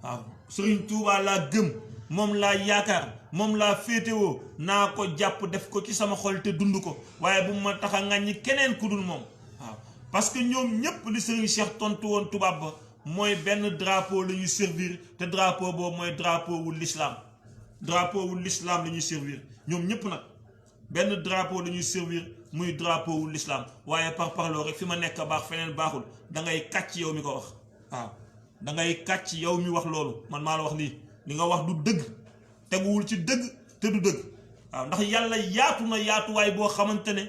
Speaker 1: waaw sëriñ Touba laa gëm, moom laa yaakaar, moom laa féetewoo, naa ko jàpp def ko ci sama xol te dund ko, waaye bu ma tax a ŋàññi keneen ku dul moom. waaw parce que ñoom ñépp li sëriñ Cheikh tontu woon tubaab ba mooy benn drapeau la ñuy servir, te drapeau boobu mooy drapeau wu l'islam. drapeau wu l'islam la ñuy servir ñoom ñépp nag, benn drapeau la ñuy servir muy drapeau wu l'islam. waaye parloo rek fi ma nekk baax feneen baaxul, da ngay kàcc yow mi ko wax. waaw da ngay kàcc yow mi wax loolu, man maa la wax lii, li nga wax du dëgg, teguwul ci dëgg te du dëgg. waaw ndax yàlla yaatu na yaatuwaay boo xamante ne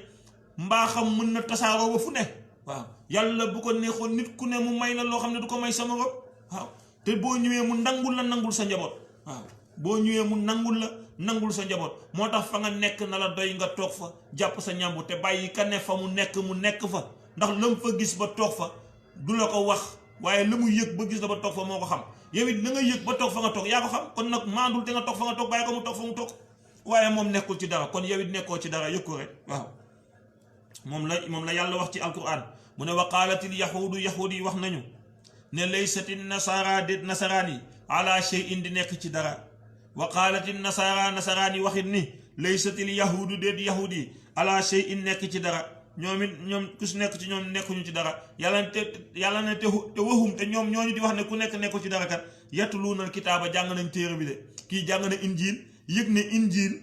Speaker 1: mbaaxam mën na tasaaroo ba fu ne. waaw yàlla bu ko neexoon nit ku ne mu may la loo xam ne du ko may sama bopp. waaw te boo ñëwee mu nangul sa njaboot. waaw boo ñëwee mu nangul sa njaboot. moo tax fa nga nekk na la doy nga toog fa jàpp sa ñàmbu te bàyyi ka ne fa mu nekk fa, ndax lam fa gis ba toog fa du la ko wax, waaye la mu yëg ba gis la ba toog fa moo ko xam. yow it la nga yëg ba toog fa nga toog yaa ko xam, kon nag maandul te nga toog fa nga toog bàyyi ko mu toog fa mu toog. waaye moom nekkul ci dara, kon yow it nekkoo ci dara, yëg ko rek. waaw moom la yàlla wax ci alquran, mu ne wa qaalatil yahuudu yahuud yi wax nañu ne laysati nasara déet nasaraan yi ala shay'in di nekk ci dara wa qaalatil nasara nasaraan yi waxit ni laysatil yahuudu déet yahuud yi ala shay'in nekk ci dara ñoom ku si nekk ci ñoom nekkuñu ci dara yàlla ne te waxum te ñoom ñooñu di wax ne ku nekku ci dara kat yatluunal kitaaba jàng nañ téere bi de kii jàng na injiil yëg ne injiil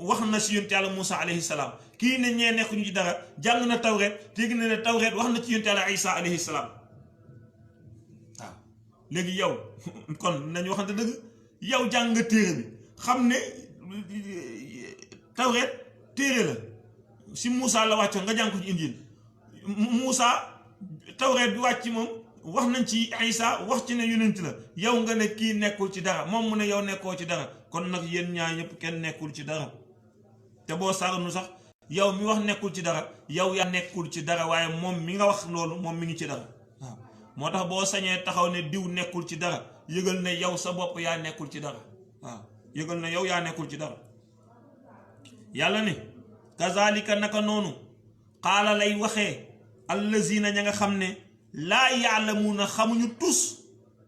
Speaker 1: wax na si yonent yàlla Muusa alayhi salaam kii ne ñee nekkuñu ci dara jàng na tawreet te yëg ne tawreet wax na ci yonent yàlla Isa alayhi salaam waaw léegi yow kon nañu waxante dëgg yow jàng nga téere bi xam ne tawreet téere la si Moussa la wàccoon nga jàng ko ci injil Moussa tawreet bi wàcc moom wax nañ ci Isa wax ci ne yonent la yow nga ne kii nekkul ci dara moom mu ne yow nekkoo ci dara kon nag yéen ñaar ñëpp kenn nekkul ci dara te boo saaganu sax yow mi wax nekkul ci dara yow yaa nekkul ci dara waaye moom mi nga wax loolu moom mi ngi ci dara waaw moo tax boo sañee taxaw ne diw nekkul ci dara yëgal ne yow sa bopp yaa nekkul ci dara waaw yëgal ne yow yaa nekkul ci dara yàlla ne kazalika naka noonu xaala lay waxee allazina ña nga xam ne laa yaalamuuna xamuñu tus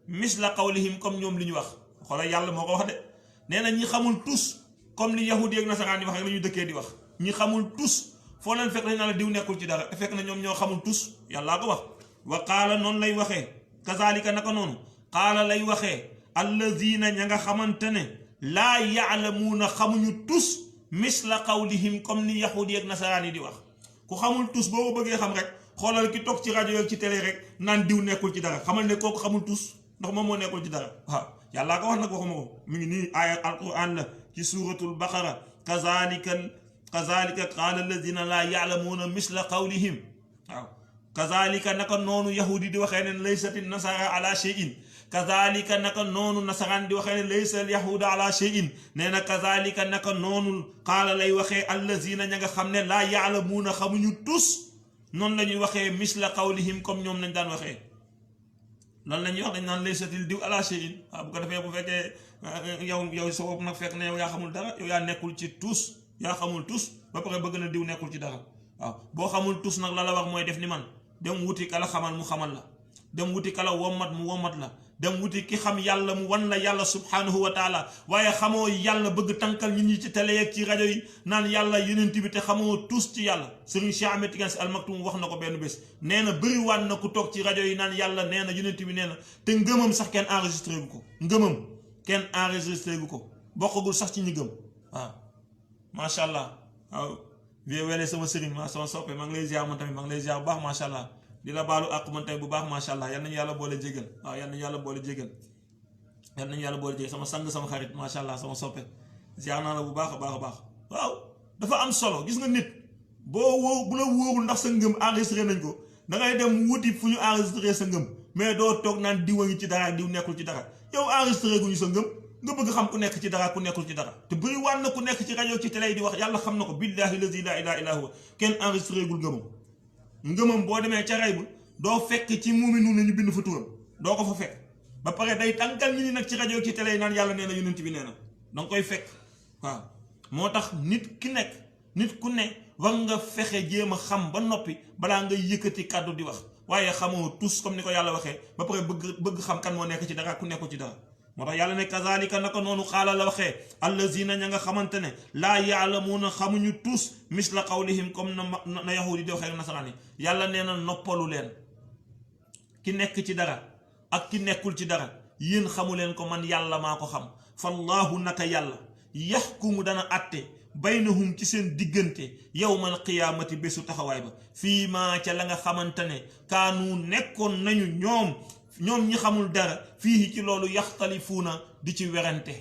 Speaker 1: misla qawlihim comme ñoom li ñu wax xoolal yàlla moo ko wax de nee na ñi xamul tus comme li yahudi ak nasaraan di wax rek la ñuy dëkkee di wax ñi xamul tus foo leen fekk dañ naa la diw nekkul ci dara te fekk na ñoom ñoo xamul tus yàllaa ko wax wa qaala noonu lay waxee kazalika naka noonu qaala lay waxee allazina ña nga xamante ne laa yaalamuuna xamuñu tus misla qawlihim comme ni yahudi ak nasaraan yi di wax ku xamul tus boo ko bëggee xam rek xoolal ki toog ci rajo yi ci télé rek naan diw nekkul ci dara xamal ne kooku xamul tus ndax moom moo nekkul ci dara waaw yàllaa ko wax nag waxuma ko mi ngi nii aaya alquran la ci suratul baqara kazalika qaala alladina laa yaalamuuna misla qawlihim waaw kazalika naka noonu yahudi di waxee ne laysati nasara ala shay'in kazalika naka noonu nasaraan di waxee ne laysa al yahuda ala shay'in nee na kazalika naka noonu qaala lay waxee allazina ña nga xam ne laa yaalamuuna xamuñu tus noonu la ñuy waxee misla qawlihim comme ñoom nañ daan waxee loolu la ñuy wax dañ naan laysatil diw ala shay'in waaw bu ko defee bu fekkee yow sa bopp nag fekk ne yow yaa xamul dara yow yaa nekkul ci tus yaa xamul tus ba pare bëgg na diw nekkul ci dara waaw boo xamul tus nag la la wax mooy def ni man dem wuti kala xamal mu xamal la dem wuti kala wommat mu wommat la dem wuti ki xam yàlla mu wan la yàlla subhanahu wa taala waaye xamoo yàlla bëgg tànkal nit ñi ci télé yeeg ci rajo yi naan yàlla yenent bi te xamoo tus ci yàlla Serigne Cheikh Ahmed Tidiane Sy Al Maktoum wax na ko benn bés nee na bëriwaat na ku toog ci rajo yi naan yàlla nee na yenent bi nee na te ngëmam sax kenn enregistré gu ko ngëmam kenn enregistré gu ko bokkagul sax ci ñi gëm waaw macha allah waaw vie wele sama sëriñ ma sama soppe maa ngi lay ziar man tamit maa ngi lay ziar bu baax macha allah di la baalu àq man tamit bu baax macha allah yal nañu yàlla boole jégal waaw yal nañu yàlla boole jégal yal nañu yàlla boole jégal sama sang sama xarit macha allah sama soppe ziar naa la bu baax a baax a baax waaw dafa am solo gis nga nit boo bu la wóorul ndax sa ngëm enregistré nañ ko da ngay dem wuti fu ñu enregistré sa ngëm mais doo toog naan diw a ngi ci dara diw nekkul ci dara yow enregistré guñu sa ngëm nga bëgg xam ku nekk ci dara ku nekkul ci dara te bëri waan na ku nekk ci rajo ci télé di wax yàlla xam na ko billahi lazi la ilaha illa huwa kenn enregistré gul ngëmam boo demee ca ray bu doo fekk ci muuminu ne ñu bind fa turam doo ko fa fekk ba pare day tànkal ñi ni nag ci rajo ci télé yi naan yàlla nee na yonent bi nee na danga koy fekk waaw moo tax nit ku ne war nga fexe jéem a xam ba noppi balaa nga yëkkati kàddu di wax waaye xamoo tous comme ni ko yàlla waxee ba pare bëgg xam kan moo nekk ci dara ku nekkul ci dara moo tax yàlla ne kazalika naka noonu xaala la waxee allazina ña nga xamante ne laa yaalamuuna xamuñu tous misla qawlihim comme na yahudi di waxee nasaraan yi yàlla nee na noppalu leen ki nekk ci dara ak ki nekkul ci dara yéen xamu leen ko man yàlla maa ko xam fallaahu naka yàlla yaxkumu dana atte baynahum ci seen diggante yawmal qiyaamati bésu taxawaay ba fii maa ca la nga xamante ne kaanu nekkoon nañu ñoom ñi xamul dara fii ci loolu yaxtalifuuna di ci werante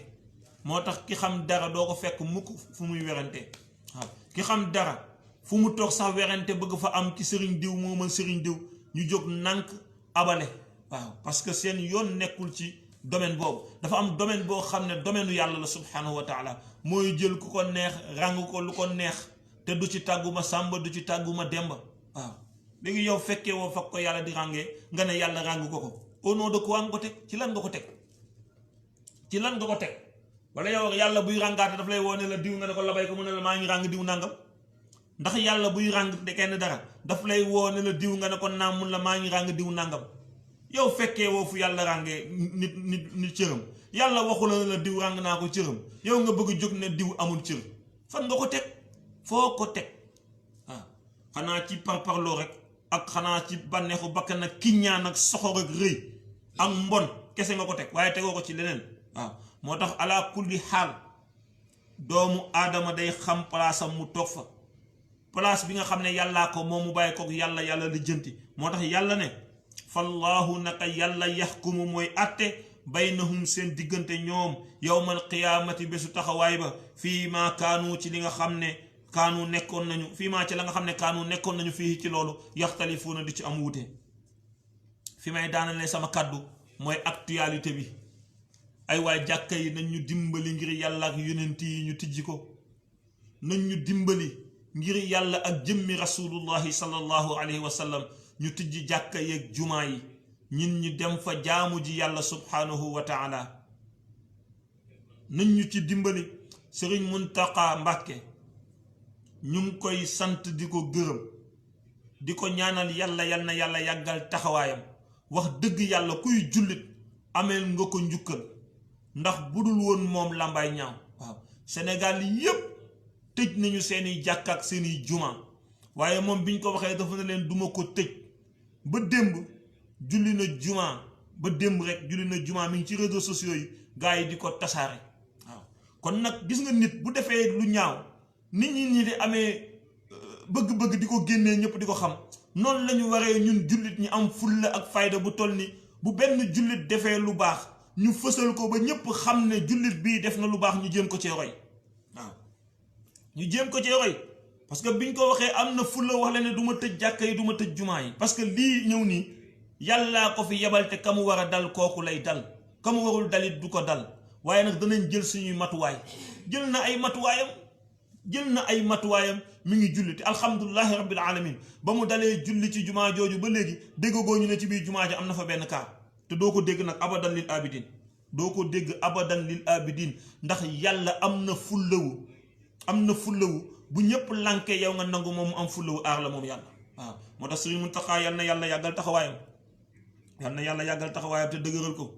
Speaker 1: moo tax ki xam dara doo ko fekk mukk fu muy werante waaw ki xam dara fu mu toog sax werante bëgg fa am ci sëriñ diw moo mën sëriñ diw ñu jóg nànk abale waaw parce que seen yoon nekkul ci domaine boobu dafa am domaine boo xam ne domaine yàlla la subhanahu wa taala mooy jël ku ko neex ràng ko lu ko neex te du ci tàgguma sàmba du ci tàgguma demba waaw léegi yow fekkee woo fag ko yàlla di ràngee nga ne yàlla ràng ko au nom de quoi nga ko teg ci lan nga ko teg ci lan nga ko teg wala yow yàlla buy ràngaate daf lay woo ne la diw nga ne ko labay ko mu ne la maa ngi ràng diw nàngam ndax yàlla buy ràng de kenn dara daf lay woo ne la diw nga ne ko naam mun la maa ngi ràng diw nangam yow fekkee woo fu yàlla ràngee nit cëram yàlla waxu la ne la diw ràng naa ko cëram yow nga bëgg jóg ne diw amul cër fan nga ko teg foo ko teg waaw xanaa ci parparloo rek ak xanaa ci bànneexu bakkan ak kiñaan ak soxor ak rëy ak mbon kese nga ko teg waaye tegoo ko ci leneen waaw moo tax ala kulli xaal doomu aadama day xam palaasam mu toog fa place bi nga xam ne yàllaa ko moom mu bàyyi kook yàlla li jënti moo tax yàlla ne fallaahu naka yàlla yaxkumu mooy atte baynahum seen diggante ñoom yawmal qiyaamati bésu taxawaay ba fii maa kaanu ci li nga xam ne kaanu nekkoon nañu fii maa ci la nga xam ne kaanu nekkoon nañu fii ci loolu yaxtalifuuna di ci am wuute fi may daanale sama kàddu mooy actualité bi ay waay jàkka yi nañ ñu dimbali ngir yàlla ak yonent yi ñu tijji ko nañ ñu dimbali ngir yàlla ak jëmmi rasulullahi sallallahu alayhi wa sallam ñu tijji jàkka yeeg jumaa yi ñin ñi dem fa jaamu ji yàlla subhanahu wa taala nañ ñu ci dimbali sëriñ Muntaqa Mbàkke ñu ngi koy sant di ko gërëm di ko ñaanal yàlla yal na yàlla yàggal taxawaayam wax dëgg yàlla kuy jullit ameel nga ko njukkal ndax budul woon moom làmbaay ñaaw waaw Sénégal yépp tëj nañu seeni jàkk ak seeni juma waaye moom biñ ko waxee dafa ne leen duma ko tëj ba démb julli na juma ba démb rek julli na juma mi ngi ci réseaux sociaux yi gaa yi di ko tasaare waaw kon nag gis nga nit bu defee lu ñaaw nit ñi di amee bëgg-bëgg di ko génnee ñëpp di ko xam noonu la ñu waree ñun jullit ñi am fulla ak fayda bu toll ni bu benn jullit defee lu baax ñu fësal ko ba ñëpp xam ne jullit bii def na lu baax ñu jéem ko cee roy waaw ñu jéem ko cee roy parce que biñ ko waxee am na fulla wax la ne du ma tëj jàkka yi du ma tëj jumaa yi parce que lii ñëw nii yàllaa ko fi yebal te ka mu war a dal kooku lay dal ka mu warul dalit du ko dal waaye nag danañ jël suñuy matuwaay jël na ay matuwaayam mi ngi julli te alhamdulilahi rabbil alamin ba mu dalee julli ci jumaa jooju ba léegi déggagoo ñu ne ci biir jumaa ji am na fa benn kaar te doo ko dégg nag abadan lil abidin doo ko dégg abadan lil abidin ndax yàlla am na fullawu bu ñëpp lànke yow nga nangu moom mu am fullawu aar la moom yàlla waaw moo tax Sëriñ Muntaxa yal na yàlla yàggal taxawaayam te dëgëral ko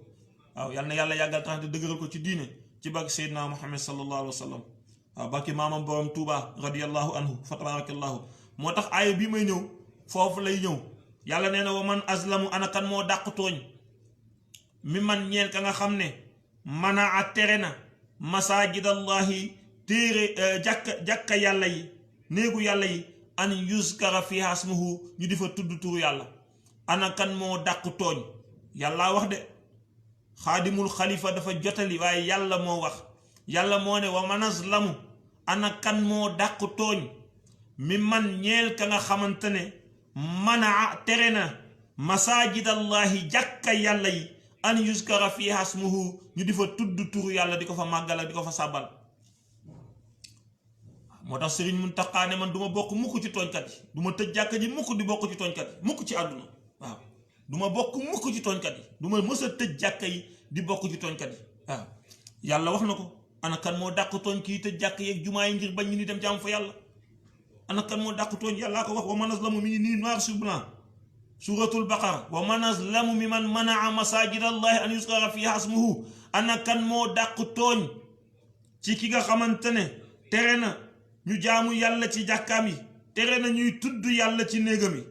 Speaker 1: waaw yal na yàlla yàggal taxawaayam te dëgëral ko ci diine ci barke Seydina Muhammad sallallahu alayhi wa sallam waaw barke maamam borom Tuuba radiyallahu anhu fa tabarakallahu moo tax aaya bii may ñëw foofu lay ñëw yàlla nee na wa man azlamu ana kan moo dàq tooñ mi man ñeel ka nga xam ne mana a tere na masajidallahi téere jàkka yàlla yi néegu yàlla yi an yuskara fiha ismuhu ñu di fa tudd turu yàlla ana kan moo dàq tooñ yàlla wax de xaadimul xalifa dafa jotali waaye yàlla moo wax yàlla moo ne wa man azlamu ana kan moo dàq tooñ mi man ñeel ka nga xamante ne mana tere na masajidallahi jàkka yàlla yi an yuskara fiha ismuhu ñu di fa tudd turu yàlla di ko fa màggal di ko fa sàbbal moo tax Sëriñ Muntaxa ne man du ma bokk mukk ci tooñkat yi du ma tëj jàkka ji mukk di bokk ci tooñkat yi mukk ci àdduna waaw du ma bokk mukk ci tooñkat yi du ma mës a tëj jàkka yi di bokk ci tooñkat yi waaw yàlla wax na ko ana kan moo dàq tooñ kii tëj jàkka yeeg jumaa yi ngir bañ ñu ni dem jaam fa yàlla ana kan moo dàq tooñ yàllaa ko wax wa man azlamu mi ngi nii noir sur blanc suratul baqara wa man azlamu mi man manaa masajidallahi an yuskara fiha ismuhu ana kan moo dàq tooñ ci ki nga xamante ne tere na ñu jaamu yàlla ci jàkkaam yi tere na ñuy tudd yàlla ci néegam yi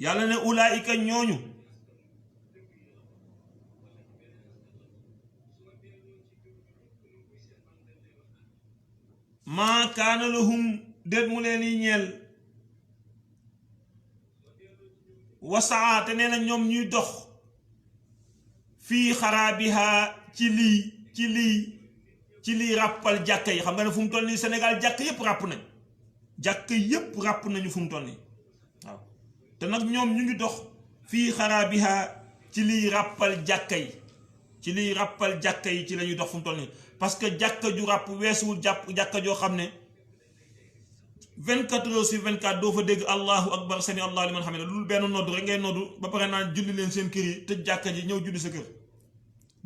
Speaker 1: yàlla ne ulaayika ñooñu maa kaana lahum déet mu leen yi ñeel wasaa te nee na ñoom ñuy dox fii xaraabiha ci lii ràppal jàkka yi xam nga ne fu mu toll nii Sénégal jàkk yépp ràpp nañ jàkk yépp ràpp nañu fu mu toll nii waaw te nag ñoom ñu ngi dox fii xaraabiha ci liy ràppal jàkka yi ci liy ràppal jàkka yi ci la ñuy dox fu mu toll nii parce que jàkka ju ràpp weesuwul jàkka joo xam ne 24 heures sur 24 doo fa dégg allahu akbar sami allahu liman hamida loolu benn noddu rek ngay noddu ba pare naan julli leen seen kër yi tëj jàkka ji ñëw julli sa kër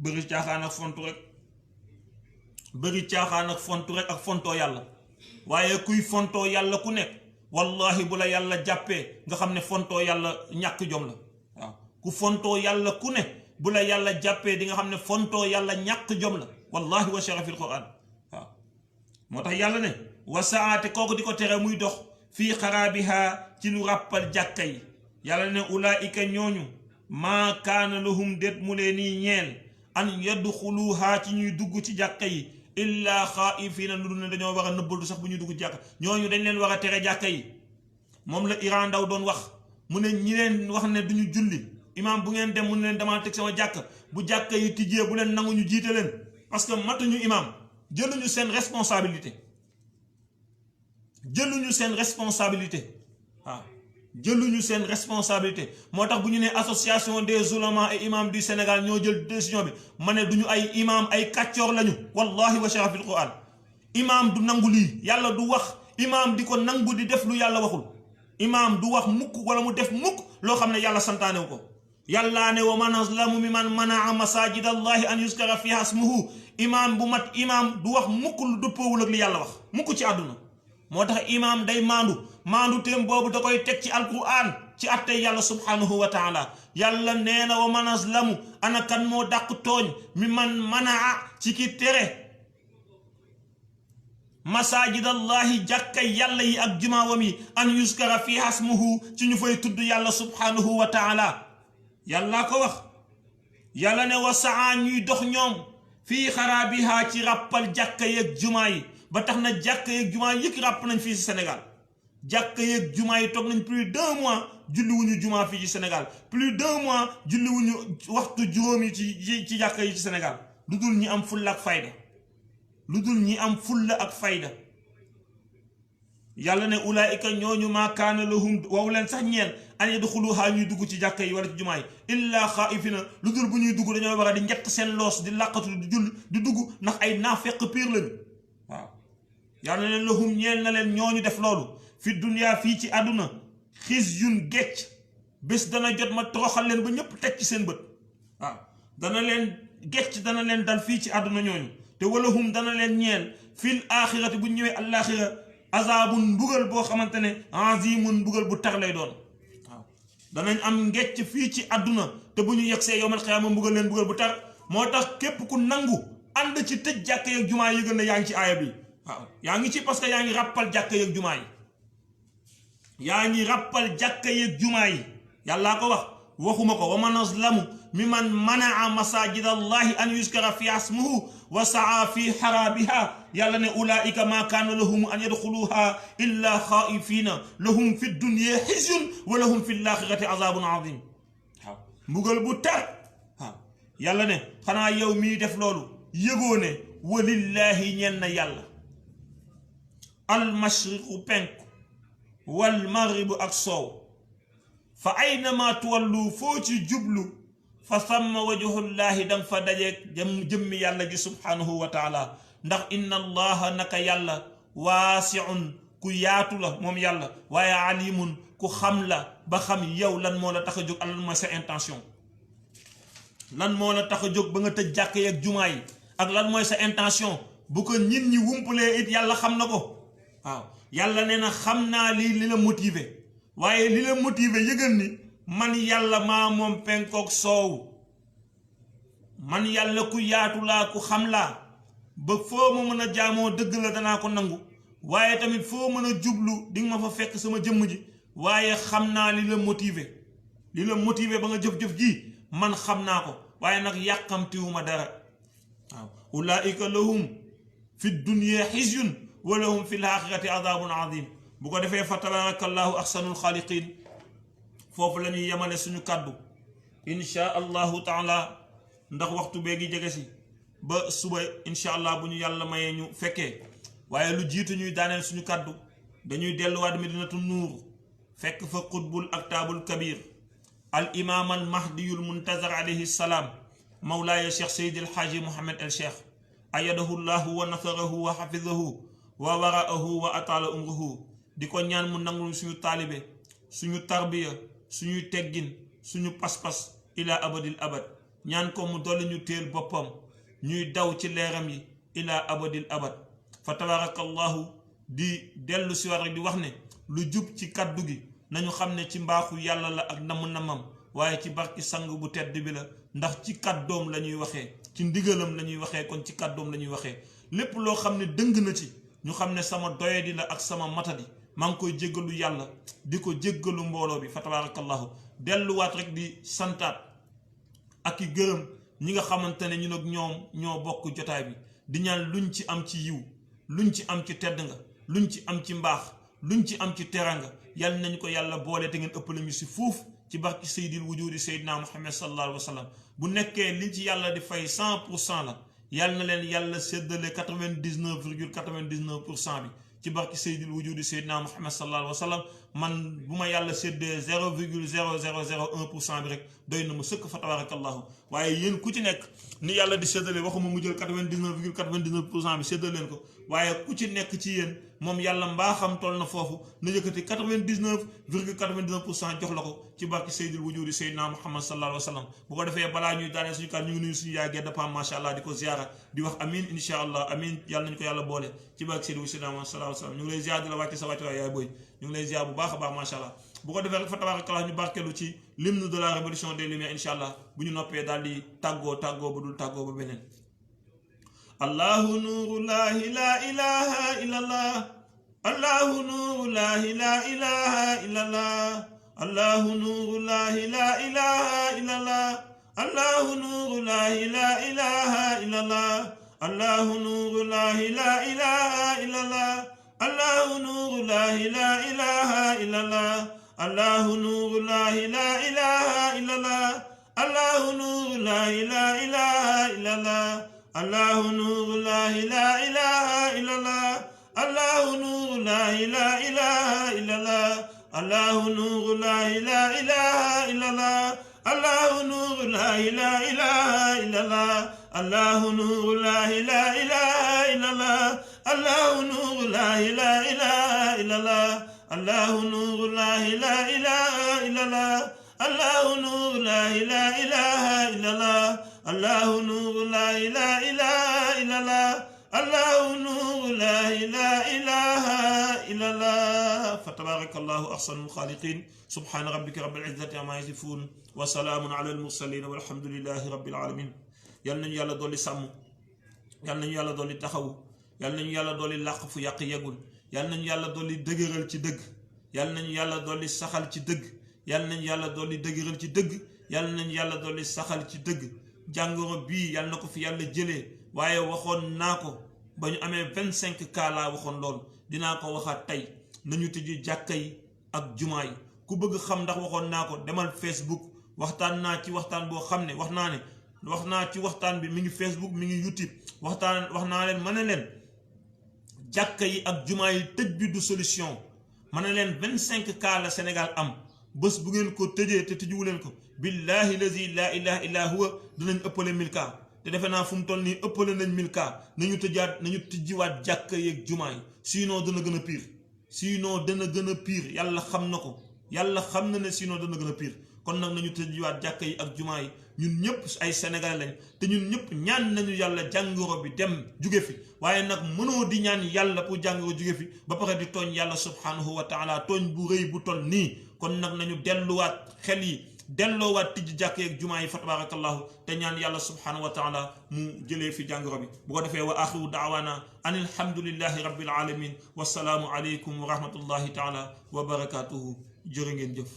Speaker 1: bëri caaxaan ak fontu rek ak fontoo yàlla waaye kuy fontoo yàlla ku nekk wallahi bu la yàlla jàppee nga xam ne fontoo yàlla ñàkk jom la waaw ku fontoo yàlla ku ne bu la yàlla jàppee di nga xam ne fontoo yàlla ñàkk jom la wallahi wa shara fil quran waaw moo tax yàlla ne wa saate kooku di ko tere muy dox fii xaraabiha ci lu ràppal jàkka yi yàlla ne ulaika ñooñu maa kaana lahum déet mu leen nii ñeel an yadxuluha ci ñuy dugg ci jàkka yi illa xaa'ifiina lu dul ne dañoo war a nëbbatu sax bu ñuy dugg ci jàkka ñooñu dañ leen war a tere jàkka yi moom la Iran Ndaw doon wax mu ne ñi leen wax ne duñu julli imaam bu ngeen dem mu ne leen damaa teg sama jàkka bu jàkka yi tijjee bu leen nangu ñu jiite leen parce que matuñu imaam jëluñu seen responsabilité waaw jëluñu seen responsabilité moo tax bu ñu nee association des oulémas et imams du Sénégal ñoo jël décision bi ma ne duñu ay imam ay kàccoor lañu wallahi wa shara fil quran imam du nangu lii yàlla du wax imam di ko nangu di def lu yàlla waxul imam du wax mukk wala mu def mukk loo xam ne yàlla santaanewu ko yàllaa ne wa man azlamu mimman manaa masajid allahi an yuskara fiha ismuhu imam bu mat imam du wax mukk lu dëppoowul ak li yàlla wax mukk ci àdduna moo tax imam day maandu téem boobu da koy teg ci alquran ci attey yàlla subhanahu wa taala yàlla nee na wa man azlamu ana kan moo dàq tooñ mi man manaa ci ki tere masajidallahi jàkka yàlla yi ak jumaawam yi an yuskara fiha ismuhu ci ñu fay tudd yàlla subhanahu wa taala yàlla ko wax yàlla ne wa saa ñuy dox ñoom fii xaraabiha ci ràppal jàkka yeeg jumaa yi ba tax na jàkka yeeg jumaa yëkk ràpp nañ fii ci Sénégal jàkka yeeg jumaa yi toog nañ plus d'1 mois julliwuñu jumaa fii ci Sénégal plus d'1 mois julliwuñu waxtu juróomi ci jàkka yi ci Sénégal lu dul ñi am fulla ak fayda yàlla ne ulaayika ñooñu maa kaana lahum wawu leen sax ñeel an yadxuluhaa ñuy dugg ci jàkka yi wala ci jumaa yi illaa xaa'ifiina lu dul bu ñuy dugg dañoo war a di njett seen loos di làqatu di dugg ndax ay naafeq piir lañu waaw yàlla ne lahum ñeel na leen ñooñu def loolu fi duniyaa fii ci àdduna xizyun gécc bés dana jot ma toroxal leen ba ñëpp teg ci seen bët waaw dana leen gécc dana leen dal fii ci àdduna ñooñu te walahum dana leen ñeel fil aaxirati bu ñëwee àllaaxira azaabun mbugal boo xamante ne azimun mbugal bu tar lay doon waaw danañ am ngecc fii ci àdduna te bu ñu yegsee yowmal xiyaama mbugal leen mbugal bu tar moo tax képp ku nangu ànd ci tëj jàkka yeeg jumaa yi gën na yaa ngi ci aaya bi waaw yaa ngi ci parce que yaa ngi ràppal jàkka yeeg jumaa yi yàllaa ko wax waxuma ko wa man azlamu mimman manaa masajida allahi an yuskara fiha ismuhu wa saa fi xaraabiha yàlla ne ulaika ma kaana lahum an yadxuluha illa xaa'ifiina lahum fi dunya xizyun wa lahum fi laaxirati azabun azim waaw mbugal bu tar waaw yàlla ne xanaa yow mii def loolu yëgoo ne walillahi ñeen na yàlla almashriqu penku wal maghribu ak soow fa aynama tuwallu foo ci jublu fa samma wajhullahi danga fa dajeeg jëmmi yàlla ji subhanahu wa taala ndax inna allaha naka yàlla waasiun ku yaatu la moom yàlla waaye alimun ku xam la ba xam yow lan moo la tax a jóg ak lan mooy sa intention lan moo la tax a jóg ba nga tëj jàkk yeeg jumaa yi ak lan mooy sa intention bu ko nit ñi wumpalee it yàlla xam na ko waaw yàlla nee na xam naa li la motiver waaye li la motiver yëgal ni man yàlla maa moom penkook soow man yàlla ku yaatu laa ku xam laa ba foo ma mën a jaamoo dëgg la danaa ko nangu waaye tamit foo mën a jublu di nga ma fa fekk sama jëmm ji waaye xam naa li la motiver ba nga jëf-jëf ji man xam naa ko waaye nag yàqamtiwuma dara waaw ulaika lahum fi dunya xizyun wa lahum fi laaxirati azabun azim bu ko defee fa tabarakallahu ahsanul xaaliqin foofu la ñuy yemale suñu kàddu insha allahu taala ndax waxtu bee gi jege si ba suba insha allah bu ñu yàlla mayee ñu fekkee waaye lu jiitu ñuy daaneel suñu kàddu dañuy delluwaat Medinatu Nuur fekk fa qutbul aktaabul kabir al imaam al mahdiyul muntazar alayhi salaam mawlaaya cheikh seydi al xaaji Mouhamed El Cheikh ayadahu llahu wa nasarahu wa xafidahu wa waraahu wa ataala umruhu di ko ñaan mu nangul suñu taalibe suñu tarbiya suñuy teggin suñu pas-pas ila abadil abad ñaan ko mu dolli ñu téel boppam ñuy daw ci leeram yi ila abadil abad fa tabarakallahu di dellu si waat rek di wax ne lu jub ci kaddu gi nañu xam ne ci mbaaxu yàlla la ak namm-namam waaye ci barki sang bu tedd bi la ndax ci kàddoom la ñuy waxee ci ndigalam la ñuy waxee kon ci kàddoom la ñuy waxee lépp loo xam ne dëng na ci ñu xam ne sama doyadi la ak sama matadi maa ngi koy jéggalu yàlla di ko jéggalu mbooloo bi fa tabarakallahu delluwaat rek di santaat ak i gërëm ñi nga xamante ne ñun ak ñoom ñoo bokk jotaay bi di ñaan luñ ci am ci yiw luñ ci am ci tedd nga luñ ci am ci mbaax luñ ci am ci teranga yàlla nañu ko yàlla boole te ngeen ëppale ñu si fuuf ci barki sayyidil wujudi sayyidina Muhammad sallallahu alayhi wa sallam bu nekkee liñ ci yàlla di fay 100% la yàlla na leen yàlla séddale 99,99% bi ci barki sayyidil wujudi sayyidina Muhammad sallallahu alayhi wa sallam man bu ma yàlla séddee 0,0001% bi rek doy na mu sëkk fa tabarakallahu waaye yéen ku ci nekk ni yàlla di séddale waxuma mu jël 99,99% bi séddale leen ko waaye ku ci nekk ci yéen moom yàlla mbaaxam toll na foofu na yëkkati 99,99% jox la ko ci barki sayyidil wujudi sayyidina Muhammad sallallahu alayhi wa sallam bu ko defee balaa ñuy daanee suñu kàddu ñu ngi nuyu suñu yaay Gedda Pam macha allah di ko ziara di wax amin insha allah amin yàlla nañu ko yàlla boole ci barki sayyidil wujudi sayyidina Muhammad sallallahu alayhi wa sallam ñu ngi lay ziar di la wàcce sa wàcce waay yaay booy ñu ngi lay ziar bu baax a baax macha allah bu ko defee rek fa tabarakallah ñu barkeelu ci l'hymne de la révolution des lumières insha allah bu ñu noppee daal di tàggoo ba dul tàggoo ba beneen allahu nurullahi la ilaha illallah allahu nurullahi la ilaha illallah allahu nurullahi la ilaha illallah allahu nurullahi la ilaha illallah allahu nurullahi la ilaha illallah allahu nurullahi la ilaha illallah allahu nurullahi la ilaha illallah allahu nurullahi la ilaha illallah allahu nurullahi la ilaha illallah allahu nurullahi la ilaha illallah allahu nurullahi la ilaha illallah allahu nurullahi la ilaha illallah allahu nurullahi la ilaha illallah allahu nurullahi la ilaha illallah allahu nurullahi la ilaha illallah allahu nurullahi la ilaha illallah allahu nurullahi la ilaha illallah allahu nurullahi la ilaha illallah fa tabarakallahu ahsanul khaliqin subhana rabbika rabbil izzati amma yasifun wa salaamun ala al mursalin walhamdulillahi rabbil alamin yal nañu yàlla dolli sàmm yal nañu yàlla dolli taxaw yal nañu yàlla dolli làq fu yàq yegul yal nañu yàlla dolli dëgëral ci dëgg yal nañu yàlla dolli saxal ci dëgg yal nañu yàlla dolli dëgëral ci dëgg yal nañu yàlla dolli saxal ci dëgg jàngoro bii yal na ko fi yàlla jëlee waaye waxoon naa ko ba ñu amee 25 cas laa waxoon loolu dinaa ko waxaat tey nañu tëji jàkka yi ak jumaa yi ku bëgg xam ndax waxoon naa ko demal Facebook waxtaan naa ci waxtaan boo xam ne wax naa ci waxtaan bi mi ngi Facebook mi ngi YouTube wax naa leen ma ne leen jàkka yi ak jumaa yi tëj bi du solution ma ne leen 25 cas la Sénégal am bés bu ngeen ko tëjee te tëjuwu leen ko billahi lazi la ilaha illa huwa dinañ ëppale 1000 cas te defe naa fu mu toll nii ëppale nañ 1000 cas nañu tëjiwaat jàkka yeeg jumaa yi sinon dana gën a pire yàlla xam na ko yàlla xam na ne sinon dana gën a pire kon nag nañu tëjiwaat jàkka yi ak jumaa yi ñun ñëpp ay sénégalais lañ te ñun ñëpp ñaan nañu yàlla jàngoro bi dem juge fi waaye nag mënoo di ñaan yàlla pour jàngoro juge fi ba pare di tooñ yàlla subhanahu wa taala tooñ bu rëy bu toll nii kon nag nañu delluwaat xel yi delloowaat tijji jàkka yeeg jumaa yi fa tabarakallahu te ñaan yàlla subhanahu wa taala mu jëlee fi jàngoro bi bu ko defee wa axiru daawaana an alhamdulillahi rabbil alamin wasalaamu aleykum wa rahmatullahi taala wa barakatuhu jërë ngeen jëf